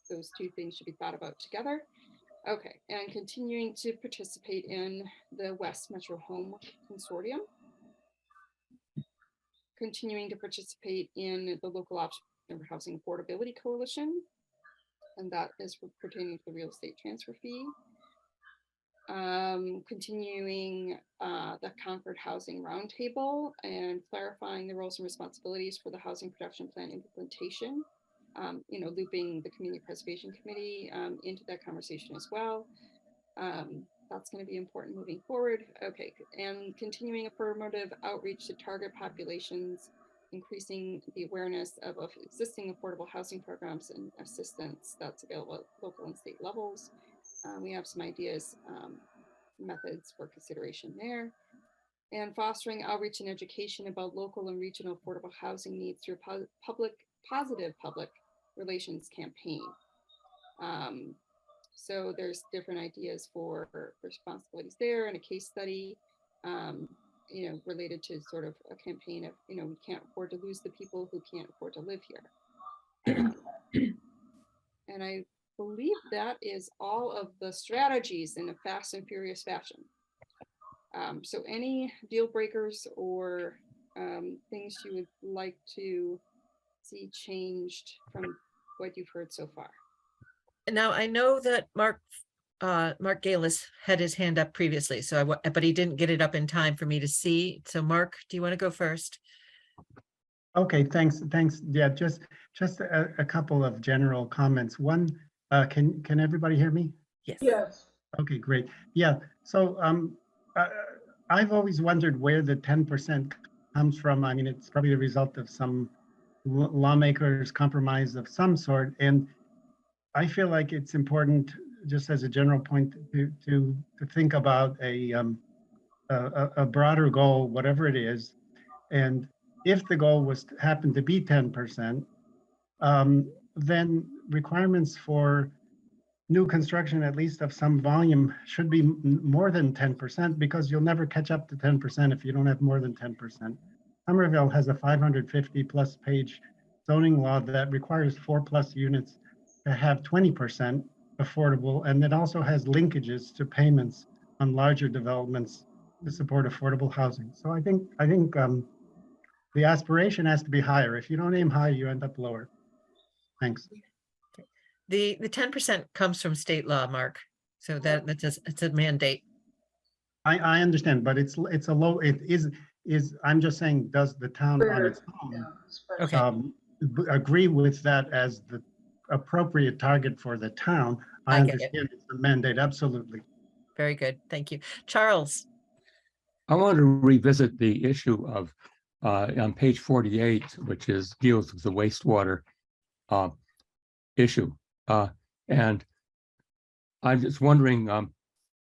those two things should be thought about together. Okay, and continuing to participate in the West Metro Home Consortium. Continuing to participate in the local option for housing affordability coalition, and that is pertaining to the real estate transfer fee. Continuing the Concord Housing Roundtable and clarifying the roles and responsibilities for the housing production plan implementation. You know, looping the Community Preservation Committee into that conversation as well. That's going to be important moving forward. Okay, and continuing affirmative outreach to target populations, increasing the awareness of existing affordable housing programs and assistance that's available at local and state levels. We have some ideas, methods for consideration there. And fostering outreach and education about local and regional affordable housing needs through positive public relations campaign. So there's different ideas for responsibilities there, and a case study, you know, related to sort of a campaign of, you know, we can't afford to lose the people who can't afford to live here. And I believe that is all of the strategies in a fast and furious fashion. So any deal breakers or things you would like to see changed from what you've heard so far? Now, I know that Mark Mark Galis had his hand up previously, but he didn't get it up in time for me to see. So Mark, do you want to go first? Okay, thanks. Yeah, just a couple of general comments. One, can everybody hear me? Yes. Yes. Okay, great. Yeah, so I've always wondered where the 10% comes from. I mean, it's probably the result of some lawmakers' compromise of some sort. And I feel like it's important, just as a general point, to think about a broader goal, whatever it is. And if the goal was to happen to be 10%, then requirements for new construction, at least of some volume, should be more than 10%, because you'll never catch up to 10% if you don't have more than 10%. Somerville has a 550 plus page zoning law that requires 4+ units to have 20% affordable, and it also has linkages to payments on larger developments to support affordable housing. So I think the aspiration has to be higher. If you don't aim high, you end up lower. Thanks. The 10% comes from state law, Mark. So it's a mandate. I understand, but it's a low, it is, I'm just saying, does the town on its own Okay. Agree with that as the appropriate target for the town? I get it. understand it's a mandate, absolutely. Very good. Thank you. Charles. I want to revisit the issue of on page 48, which deals with the wastewater issue. And I'm just wondering, I'm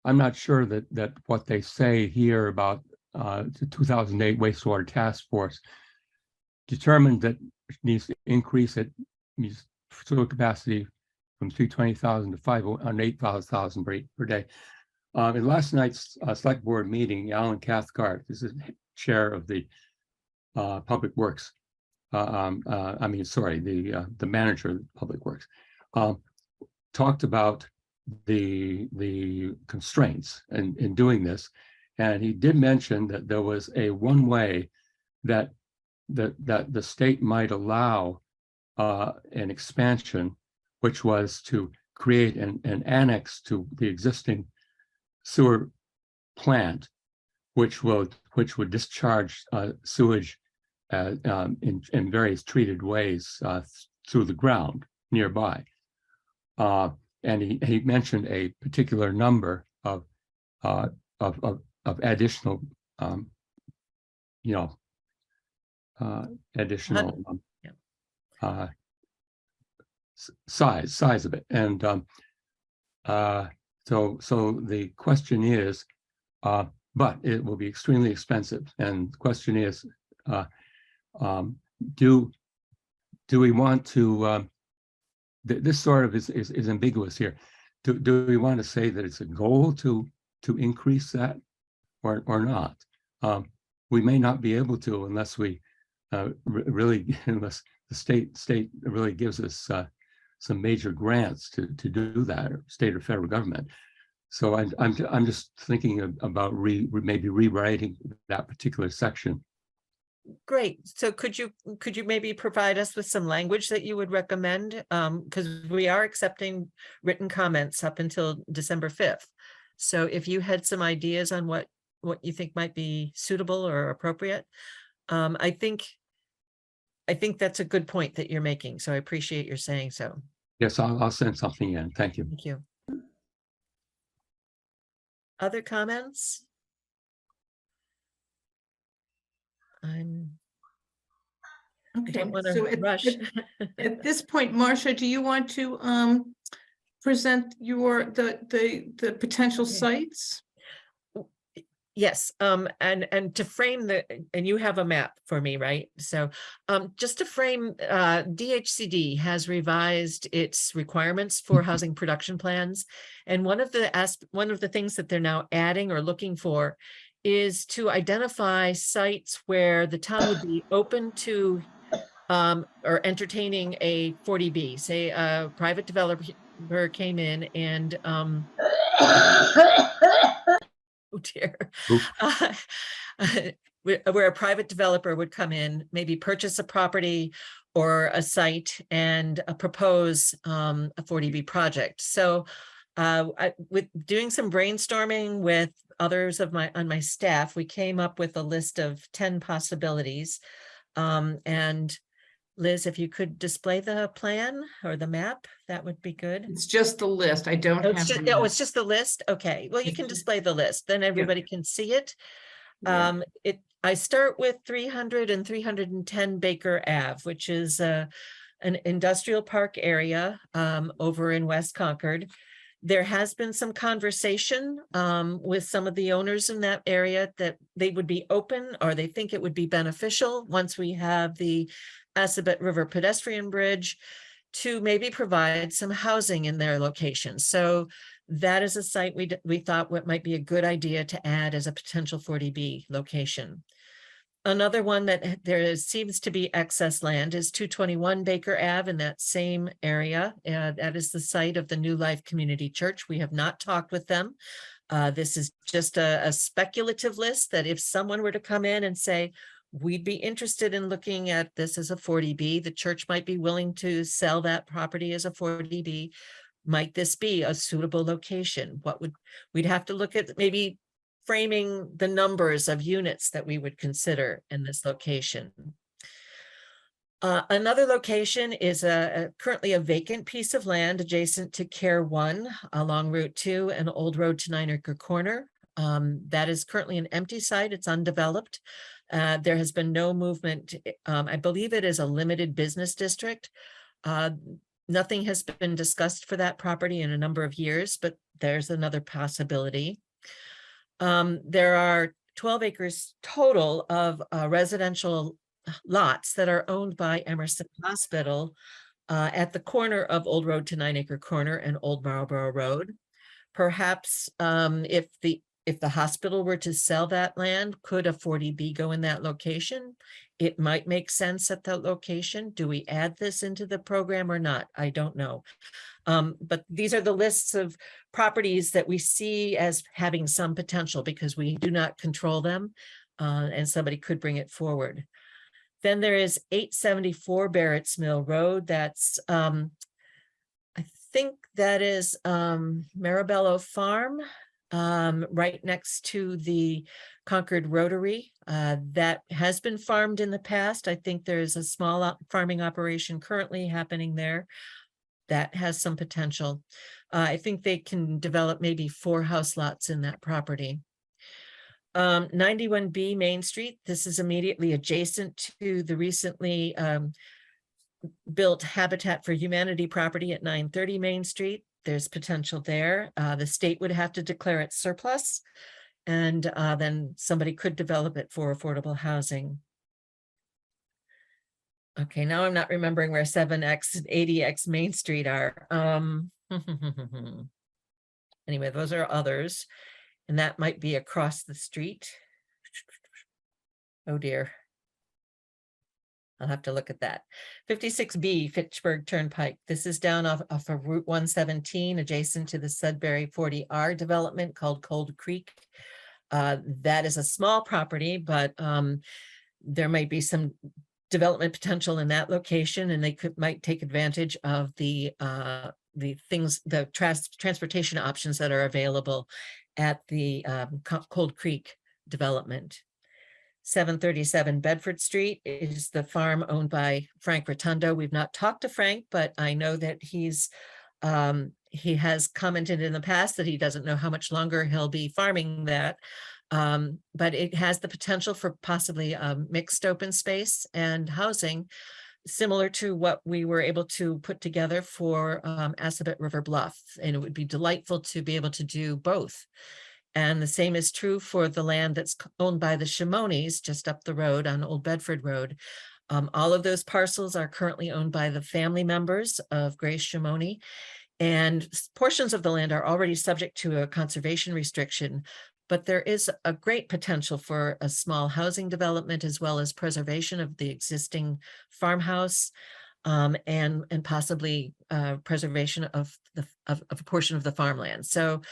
not sure that what they say here about the 2008 wastewater task force determined that it needs to increase sewer capacity from 320,000 to 508,000 per day. In last night's select board meeting, Alan Cathcart, this is chair of the Public Works. The manager of Public Works, talked about the constraints in doing this, and he did mention that there was one way that the state might allow an expansion, which was to create an annex to the existing sewer plant, which would discharge sewage in various treated ways through the ground nearby. And he mentioned a particular number of additional, size of it. And so the question is, but it will be extremely expensive. And the question is, do we want to, this sort of is ambiguous here. Do we want to say that it's a goal to increase that or not? We may not be able to unless we unless the state really gives us some major grants to do that, or state or federal government. So I'm just thinking about maybe rewriting that particular section. Great. So could you maybe provide us with some language that you would recommend? Because we are accepting written comments up until December 5th. So if you had some ideas on what you think might be suitable or appropriate, I think that's a good point that you're making. So I appreciate your saying so. Yes, I'll send something in. Thank you. Thank you. Other comments? Okay, don't wanna so rush. at this point, Marcia, do you want to present the potential sites? Yes, and to frame and you have a map for me, right? So just to frame, DHCD has revised its requirements for housing production plans. And one of the things that they're now adding or looking for is to identify sites where the town would be open to or entertaining a 40B, say a private developer came in and oh dear. Where a private developer would come in, maybe purchase a property or a site and propose a 40B project. So With doing some brainstorming with others of on my staff, we came up with a list of 10 possibilities. And Liz, if you could display the plan or the map, that would be good. It's just the list. I don't Oh, have. the oh, map. it's just the list? Okay, well, you It's can just- display the list, then everybody can see it. Yeah. I start with 300 and 310 Baker Ave, which is an industrial park area over in West Concord. There has been some conversation with some of the owners in that area that they would be open, or they think it would be beneficial once we have the Assabet River pedestrian bridge to maybe provide some housing in their location. So that is a site we thought what might be a good idea to add as a potential 40B location. Another one that seems to be excess land is 221 Baker Ave in that same area. That is the site of the New Life Community Church. We have not talked with them. This is just a speculative list that if someone were to come in and say, we'd be interested in looking at this as a 40B, the church might be willing to sell that property as a 40B. Might this be a suitable location? We'd have to look at maybe framing the numbers of units that we would consider in this location. Another location is currently a vacant piece of land adjacent to Care 1 along Route 2 and Old Road to 9 Acre Corner. That is currently an empty site. It's undeveloped. There has been no movement. I believe it is a limited business district. Nothing has been discussed for that property in a number of years, but there's another possibility. There are 12 acres total of residential lots that are owned by Emerson Hospital at the corner of Old Road to 9 Acre Corner and Old Marlborough Road. Perhaps if the hospital were to sell that land, could a 40B go in that location? It might make sense at that location. Do we add this into the program or not? I don't know. But these are the lists of properties that we see as having some potential because we do not control them, and somebody could bring it forward. Then there is 874 Barrett's Mill Road. That's, I think that is Marabello Farm, right next to the Concord Rotary. That has been farmed in the past. I think there is a small farming operation currently happening there. That has some potential. I think they can develop maybe 4 house lots in that property. 91B Main Street. This is immediately adjacent to the recently built Habitat for Humanity property at 930 Main Street. There's potential there. The state would have to declare it surplus, and then somebody could develop it for affordable housing. Okay, now I'm not remembering where 7X and 80X Main Street are. Anyway, those are others, and that might be across the street. Oh dear. I'll have to look at that. 56B Fitchburg Turnpike. This is down off of Route 117, adjacent to the Sudbury 40R development called Cold Creek. That is a small property, but there might be some development potential in that location, and they might take advantage of the transportation options that are available at the Cold Creek development. 737 Bedford Street is the farm owned by Frank Rotundo. We've not talked to Frank, but I know that he has commented in the past that he doesn't know how much longer he'll be farming that. But it has the potential for possibly mixed open space and housing, similar to what we were able to put together for Assabet River Bluff. And it would be delightful to be able to do both. And the same is true for the land that's owned by the Shimonis just up the road on Old Bedford Road. All of those parcels are currently owned by the family members of Grace Shimoni, and portions of the land are already subject to a conservation restriction. But there is a great potential for a small housing development as well as preservation of the existing farmhouse, and possibly preservation of a portion of the farmland. So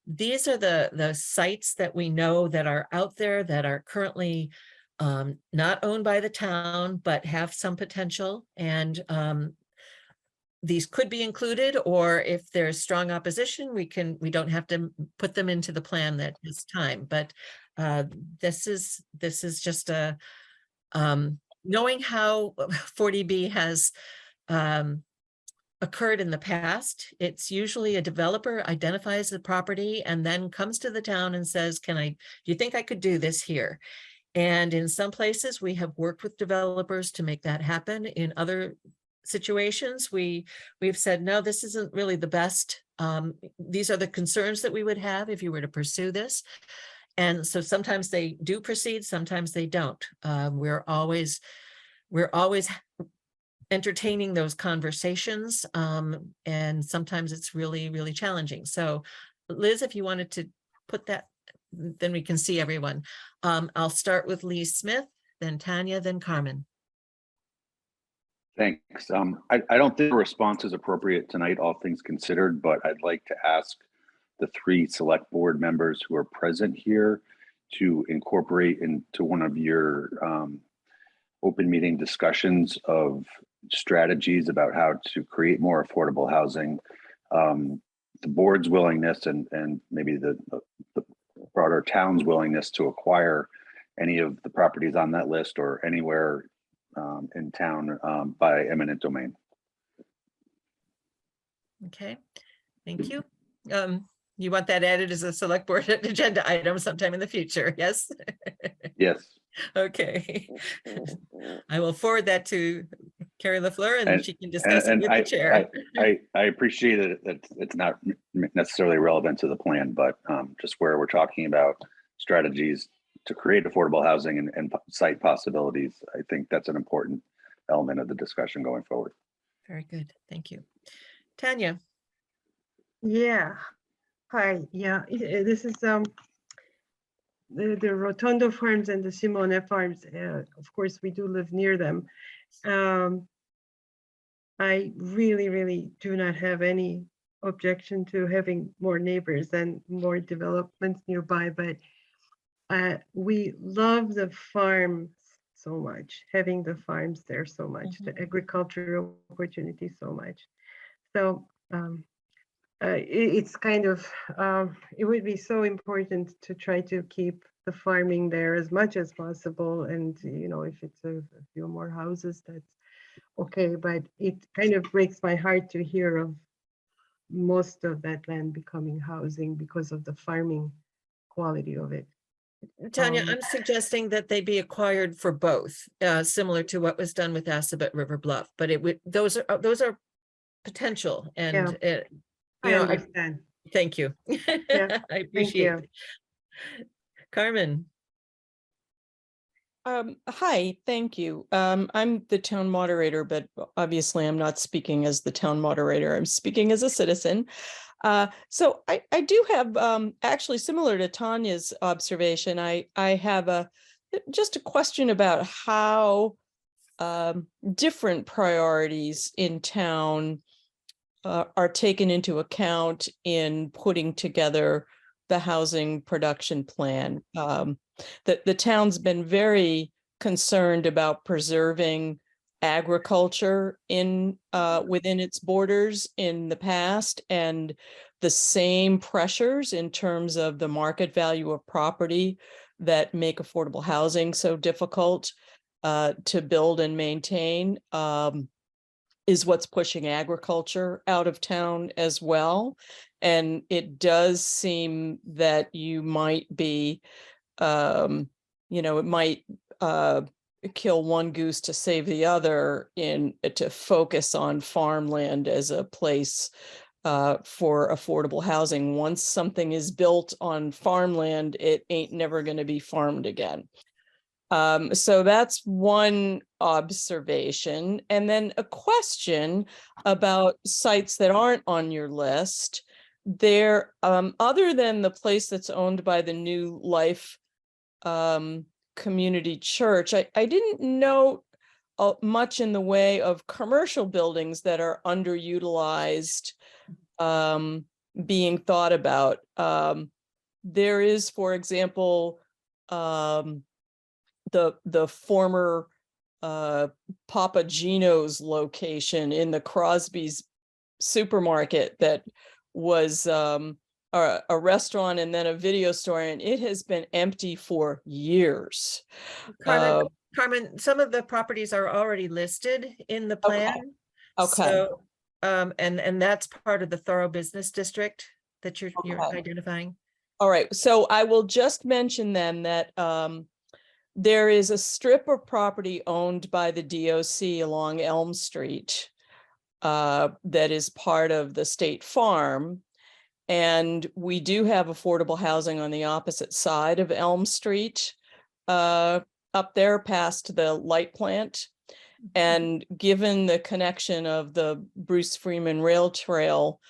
these are the sites that we know that are out there that are currently not owned by the town, but have some potential. And these could be included, or if there's strong opposition, we don't have to put them into the plan at this time. But this is just a knowing how 40B has occurred in the past. It's usually a developer identifies the property and then comes to the town and says, do you think I could do this here? And in some places, we have worked with developers to make that happen. In other situations, we've said, no, this isn't really the best. These are the concerns that we would have if you were to pursue this. And so sometimes they do proceed, sometimes they don't. We're always entertaining those conversations. And sometimes it's really, really challenging. So Liz, if you wanted to put that, then we can see everyone. I'll start with Lee Smith, then Tanya, then Carmen. Thanks. I don't think a response is appropriate tonight, all things considered, but I'd like to ask the 3 select board members who are present here to incorporate into one of your open meeting discussions of strategies about how to create more affordable housing. The board's willingness and maybe the broader town's willingness to acquire any of the properties on that list or anywhere in town by eminent domain. Okay, thank you. You want that added as a select board agenda item sometime in the future, yes? Yes. Okay. I will forward that to Carrie LaFleur and she can discuss it with the chair. I appreciate that it's not necessarily relevant to the plan, but just where we're talking about strategies to create affordable housing and site possibilities, I think that's an important element of the discussion going forward. Very good, thank you. Tanya. Yeah. Hi. Yeah. This is the Rotondo Farms and the Simone Farms. Of course, we do live near them. I really do not have any objection to having more neighbors and more developments nearby, but we love the farms so much, having the farms there so much, the agricultural opportunities so much. So it's kind of, it would be so important to try to keep the farming there as much as possible. And, you know, if it's a few more houses, that's okay. But it kind of breaks my heart to hear of most of that land becoming housing because of the farming quality of it. Tanya, I'm suggesting that they be acquired for both, similar to what was done with Assabet River Bluff, but it would, those are potential and I understand. Thank you. Yeah, I appreciate it. Carmen. Hi, thank you. I'm the town moderator, but obviously I'm not speaking as the town moderator. I'm speaking as a citizen. So I do have, actually similar to Tanya's observation, I have just a question about how different priorities in town are taken into account in putting together the housing production plan. The town's been very concerned about preserving agriculture in within its borders in the past, and the same pressures in terms of the market value of property that make affordable housing so difficult to build and maintain is what's pushing agriculture out of town as well. And it does seem that you might be, you know, it might kill one goose to save the other to focus on farmland as a place for affordable housing. Once something is built on farmland, it ain't never going to be farmed again. So that's one observation. And then a question about sites that aren't on your list. There, other than the place that's owned by the New Life Community Church, I didn't note much in the way of commercial buildings that are underutilized being thought about. There is, for example, the former Papa Gino's location in the Crosby's supermarket that was a restaurant and then a video store, and it has been empty for years. Carmen, Carmen, some of the properties are already listed in the plan. Okay. So, and that's part of the Thorough Business District that you're Okay. identifying. All right, so I will just mention then that there is a strip of property owned by the DOC along Elm Street that is part of the State Farm. And we do have affordable housing on the opposite side of Elm Street, up there past the light plant. And given the connection of the Bruce Freeman Rail Trail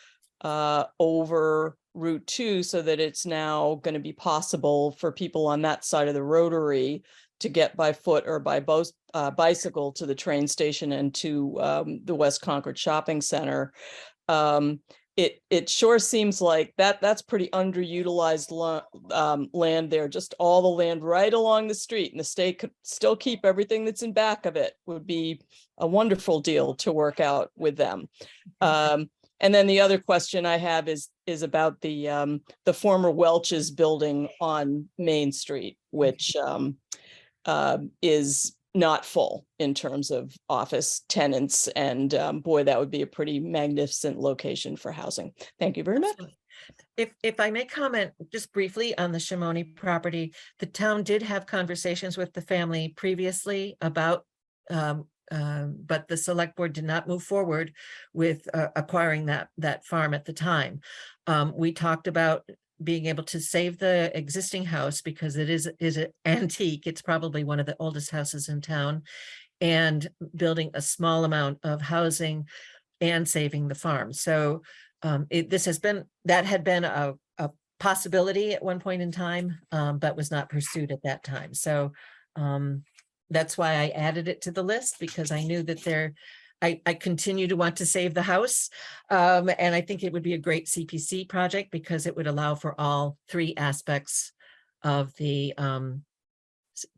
over Route 2, so that it's now going to be possible for people on that side of the Rotary to get by foot or by bicycle to the train station and to the West Concord Shopping Center. It sure seems like that's pretty underutilized land there. Just all the land right along the street, and the state could still keep everything that's in back of it. Would be a wonderful deal to work out with them. And then the other question I have is about the former Welch's building on Main Street, which is not full in terms of office tenants. And boy, that would be a pretty magnificent location for housing. Thank you very much. If I may comment just briefly on the Shimoni property, the town did have conversations with the family previously about, but the select board did not move forward with acquiring that farm at the time. We talked about being able to save the existing house because it is an antique. It's probably one of the oldest houses in town, and building a small amount of housing and saving the farm. So that had been a possibility at one point in time, but was not pursued at that time. So that's why I added it to the list, because I knew that I continue to want to save the house. And I think it would be a great CPC project because it would allow for all three aspects of the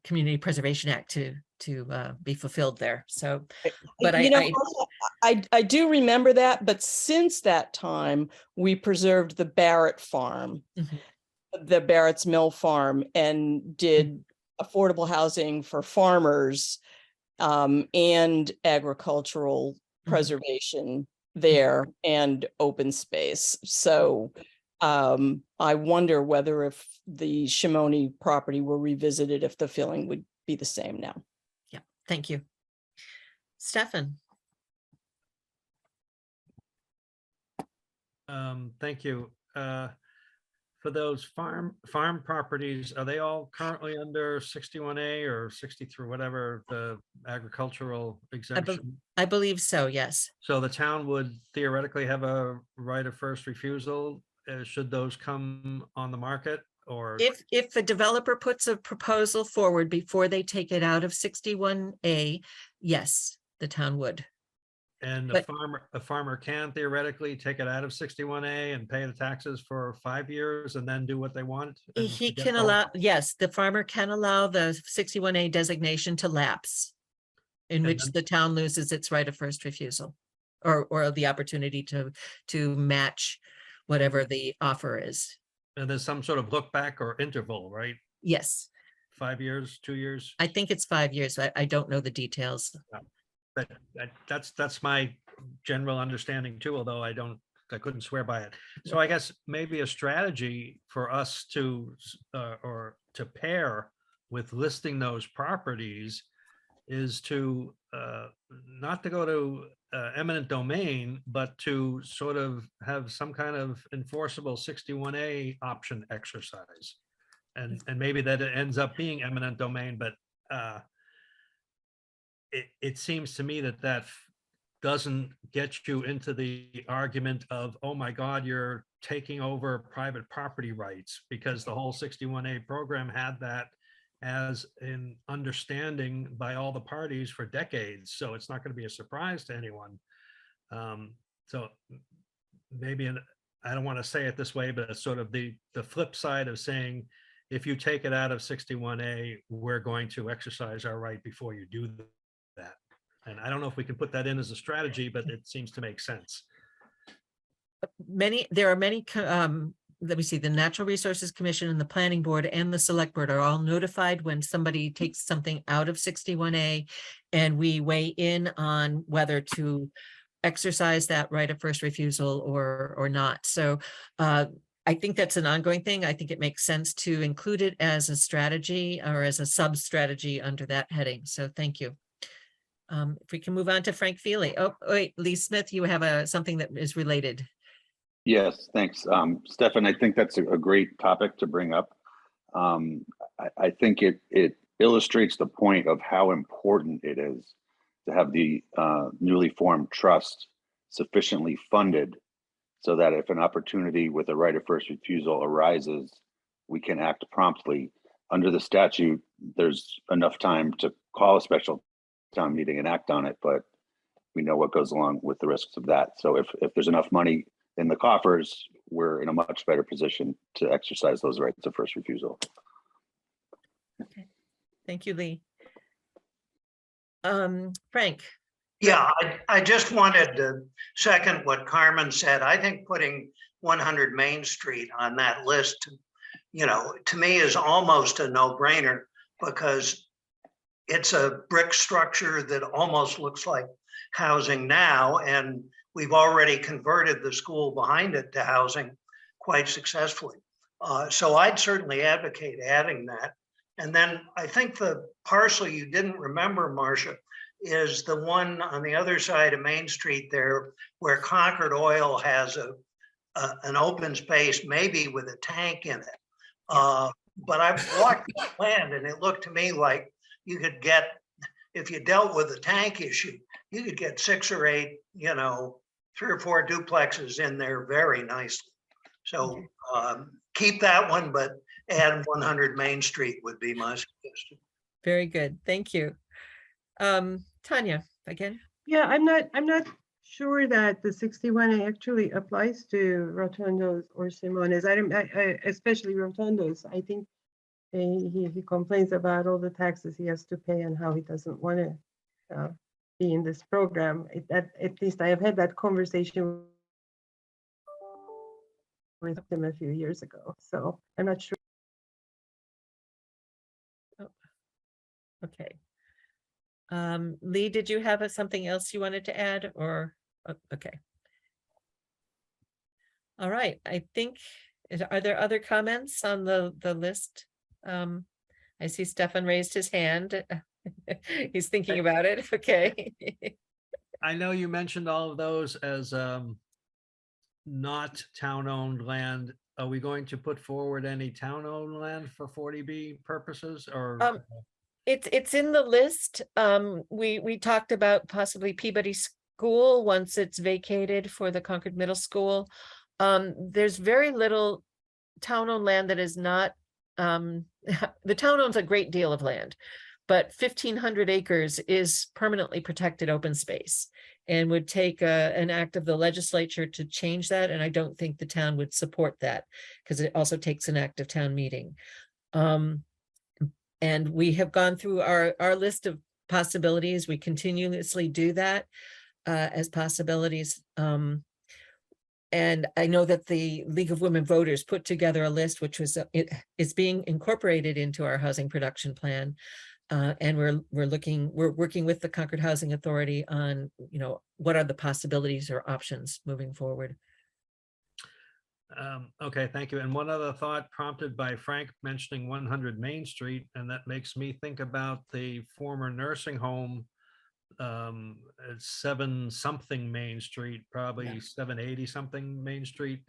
Community Preservation Act to be fulfilled there. So, but I do remember that, but since that time, we preserved the Barrett farm, the Barrett's Mill farm, and did affordable housing for farmers and agricultural preservation there and open space. So I wonder whether if the Shimoni property were revisited, if the feeling would be the same now. Yeah, thank you. Stefan. Thank you. For those farm properties, are they all currently under 61A or 63, whatever the agricultural exemption? I believe so, yes. So the town would theoretically have a right of first refusal should those come on the market, or if a developer puts a proposal forward before they take it out of 61A, yes, the town would. And a farmer can theoretically take it out of 61A and pay the taxes for 5 years and then do what they want? He can allow, yes, the farmer can allow the 61A designation to lapse, in which the town loses its right of first refusal, or the opportunity to match whatever the offer is. And there's some sort of look back or interval, right? Yes. 5 years, 2 years? I think it's 5 years. I don't know the details. But that's my general understanding too, although I couldn't swear by it. So I guess maybe a strategy for us to or to pair with listing those properties is to not to go to eminent domain, but to sort of have some kind of enforceable 61A option exercise. And maybe that it ends up being eminent domain, but it seems to me that doesn't get you into the argument of, oh my God, you're taking over private property rights, because the whole 61A program had that as an understanding by all the parties for decades. So it's not going to be a surprise to anyone. So maybe, I don't want to say it this way, but it's sort of the flip side of saying, if you take it out of 61A, we're going to exercise our right before you do that. And I don't know if we can put that in as a strategy, but it seems to make sense. there are many, let me see, the Natural Resources Commission and the Planning Board and the Select Board are all notified when somebody takes something out of 61A, and we weigh in on whether to exercise that right of first refusal or not. So I think that's an ongoing thing. I think it makes sense to include it as a strategy or as a sub-strategy under that heading. So thank you. If we can move on to Frank Feely. Oh, wait, Lee Smith, you have something that is related. Yes, thanks. Stefan, I think that's a great topic to bring up. I think it illustrates the point of how important it is to have the newly formed trust sufficiently funded so that if an opportunity with a right of first refusal arises, we can act promptly. Under the statute, there's enough time to call a special town meeting and act on it, but we know what goes along with the risks of that. So if there's enough money in the coffers, we're in a much better position to exercise those rights of first refusal. Okay, thank you, Lee. Frank. Yeah, I just wanted to second what Carmen said. I think putting 100 Main Street on that list, to me is almost a no-brainer, because it's a brick structure that almost looks like housing now, and we've already converted the school behind it to housing quite successfully. So I'd certainly advocate adding that. And then I think the parcel you didn't remember, Marcia, is the one on the other side of Main Street there where Concord Oil has an open space, maybe with a tank in it. But I've walked the land and it looked to me like you could get, if you dealt with the tank issue, you could get 6 or 8, 3 or 4 duplexes in there very nicely. So keep that one, but add 100 Main Street would be my suggestion. Very good, thank you. Tanya, again. Yeah, I'm not sure that the 61A actually applies to rotundos or Simones. I especially rotundos. I think he complains about all the taxes he has to pay and how he doesn't want to be in this program. At least I have had that conversation with him a few years ago. So I'm not sure. Oh. Okay. Lee, did you have something else you wanted to add, or okay. All right, I think, are there other comments on the list? I see Stefan raised his hand. He's thinking about it. Okay. I know you mentioned all of those as not town-owned land. Are we going to put forward any town-owned land for 40B purposes, or? It's in the list. We talked about possibly Peabody School once it's vacated for the Concord Middle School. There's very little town-owned land that is not, the town owns a great deal of land, but 1,500 acres is permanently protected open space and would take an act of the legislature to change that. And I don't think the town would support that because it also takes an act of town meeting. And we have gone through our list of possibilities. We continuously do that as possibilities. And I know that the League of Women Voters put together a list, which was is being incorporated into our housing production plan. And we're working with the Concord Housing Authority on, what are the possibilities or options moving forward. Okay, thank you. And one other thought prompted by Frank mentioning 100 Main Street, and that makes me think about the former nursing home at 7 something Main Street, probably 780 something Main Street.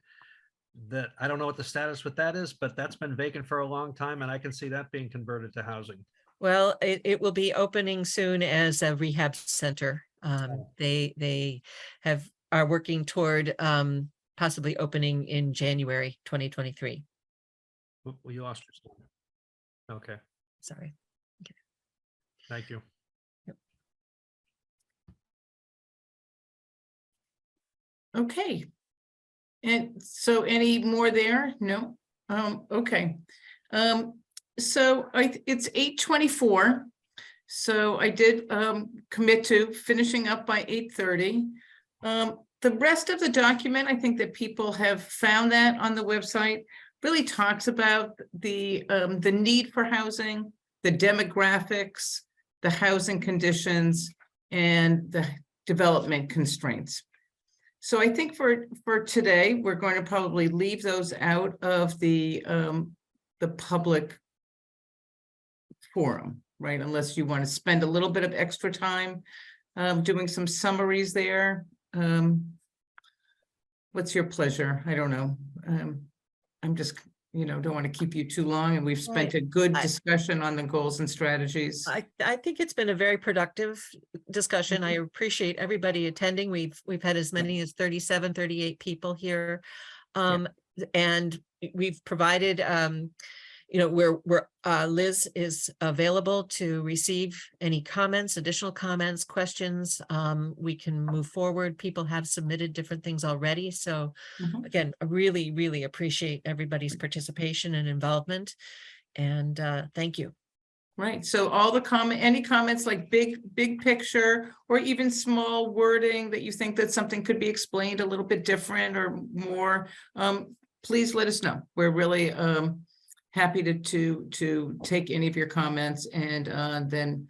That I don't know what the status with that is, but that's been vacant for a long time, and I can see that being converted to housing. Well, it will be opening soon as a rehab center. They are working toward possibly opening in January 2023. Well, you lost your slide. Okay. Sorry. Okay. Thank you. Yep. Okay. And so any more there? No? Okay. So it's 8:24. So I did commit to finishing up by 8:30. the rest of the document, I think that people have found that on the website, really talks about the need for housing, the demographics, the housing conditions, and the development constraints. So I think for today, we're going to probably leave those out of the public forum, right? Unless you want to spend a little bit of extra time doing some summaries there. What's your pleasure? I don't know. I'm just, don't want to keep you too long, and we've spent a good discussion on the goals and strategies. I think it's been a very productive discussion. I appreciate everybody attending. We've had as many as 37, 38 people here. And we've provided, Liz is available to receive any comments, additional comments, questions. We can move forward. People have submitted different things already. So again, I really, really appreciate everybody's participation and involvement. And thank you. Right. So all the any comments like big picture, or even small wording that you think that something could be explained a little bit different or more, please let us know. We're really happy to take any of your comments and then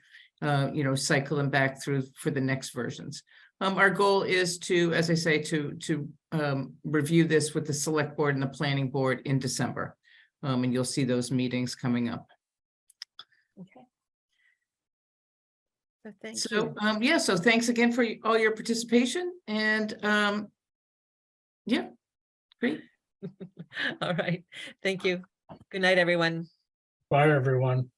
cycle them back through for the next versions. Our goal is to, as I say, to review this with the select board and the planning board in December. And you'll see those meetings coming up. Okay. Thank So, you. so thanks again for all your participation, and yeah, great. All right. Thank you. Good night, everyone. Bye, everyone.